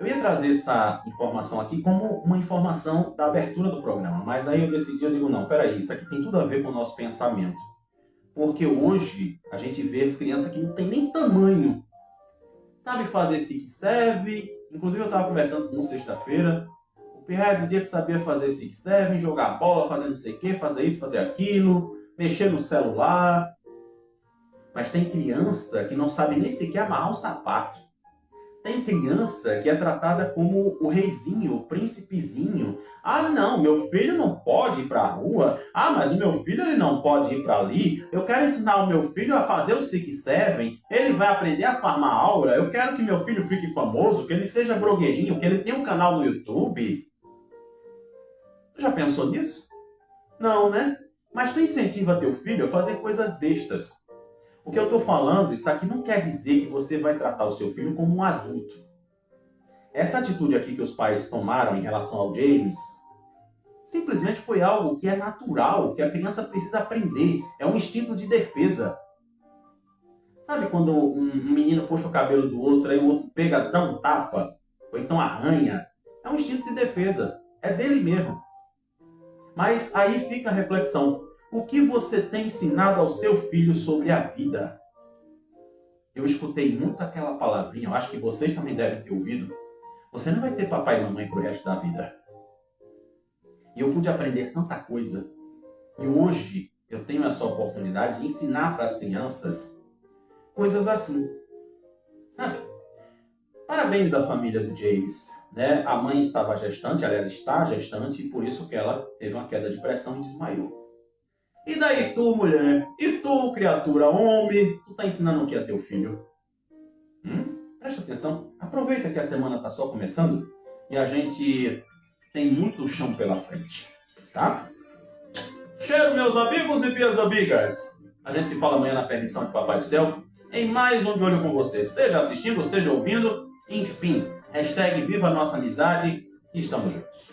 A: Eu ia trazer essa informação aqui como uma informação da abertura do programa, mas aí eu digo, não, peraí, isso aqui tem tudo a ver com o nosso pensamento. Porque hoje a gente vê as crianças que não tem nem tamanho. Sabe fazer se que serve. Inclusive eu estava conversando com um sexta-feira. O Pierre dizia que sabia fazer se que serve, jogar bola, fazer não sei o que, fazer isso, fazer aquilo, mexer no celular. Mas tem criança que não sabe nem sequer amarrar um sapato. Tem criança que é tratada como o reizinho, o príncipezinho. Ah, não, meu filho não pode ir para a rua. Ah, mas o meu filho ele não pode ir para ali. Eu quero ensinar o meu filho a fazer o se que servem. Ele vai aprender a farmar aura. Eu quero que meu filho fique famoso, que ele seja blogueirinho, que ele tenha um canal no YouTube. Já pensou nisso? Não, né? Mas tu incentiva teu filho a fazer coisas bestas. O que eu estou falando, isso aqui não quer dizer que você vai tratar o seu filho como um adulto. Essa atitude aqui que os pais tomaram em relação ao James, simplesmente foi algo que é natural, que a criança precisa aprender. É um instinto de defesa. Sabe quando um menino puxa o cabelo do outro, aí o outro pega, dá um tapa, ou então arranha? É um instinto de defesa. É dele mesmo. Mas aí fica a reflexão. O que você tem ensinado ao seu filho sobre a vida? Eu escutei muito aquela palavrinha, eu acho que vocês também devem ter ouvido. Você não vai ter papai e mamãe pro resto da vida. E eu pude aprender tanta coisa. E hoje eu tenho essa oportunidade de ensinar para as crianças coisas assim. Sabe? Parabéns à família do James. Né? A mãe estava gestante, aliás, está gestante, e por isso que ela teve uma queda de pressão e desmaiou. E daí tu, mulher? E tu, criatura, homem? Tu tá ensinando o que a teu filho? Presta atenção. Aproveita que a semana tá só começando e a gente tem muito chão pela frente. Tá? Cheiro, meus amigos e minhas amigas. A gente se fala amanhã na permissão de Papai do Céu em mais um De Olho com Você. Seja assistindo, seja ouvindo. Enfim, hashtag Viva a Nossa Amizade e estamos juntos.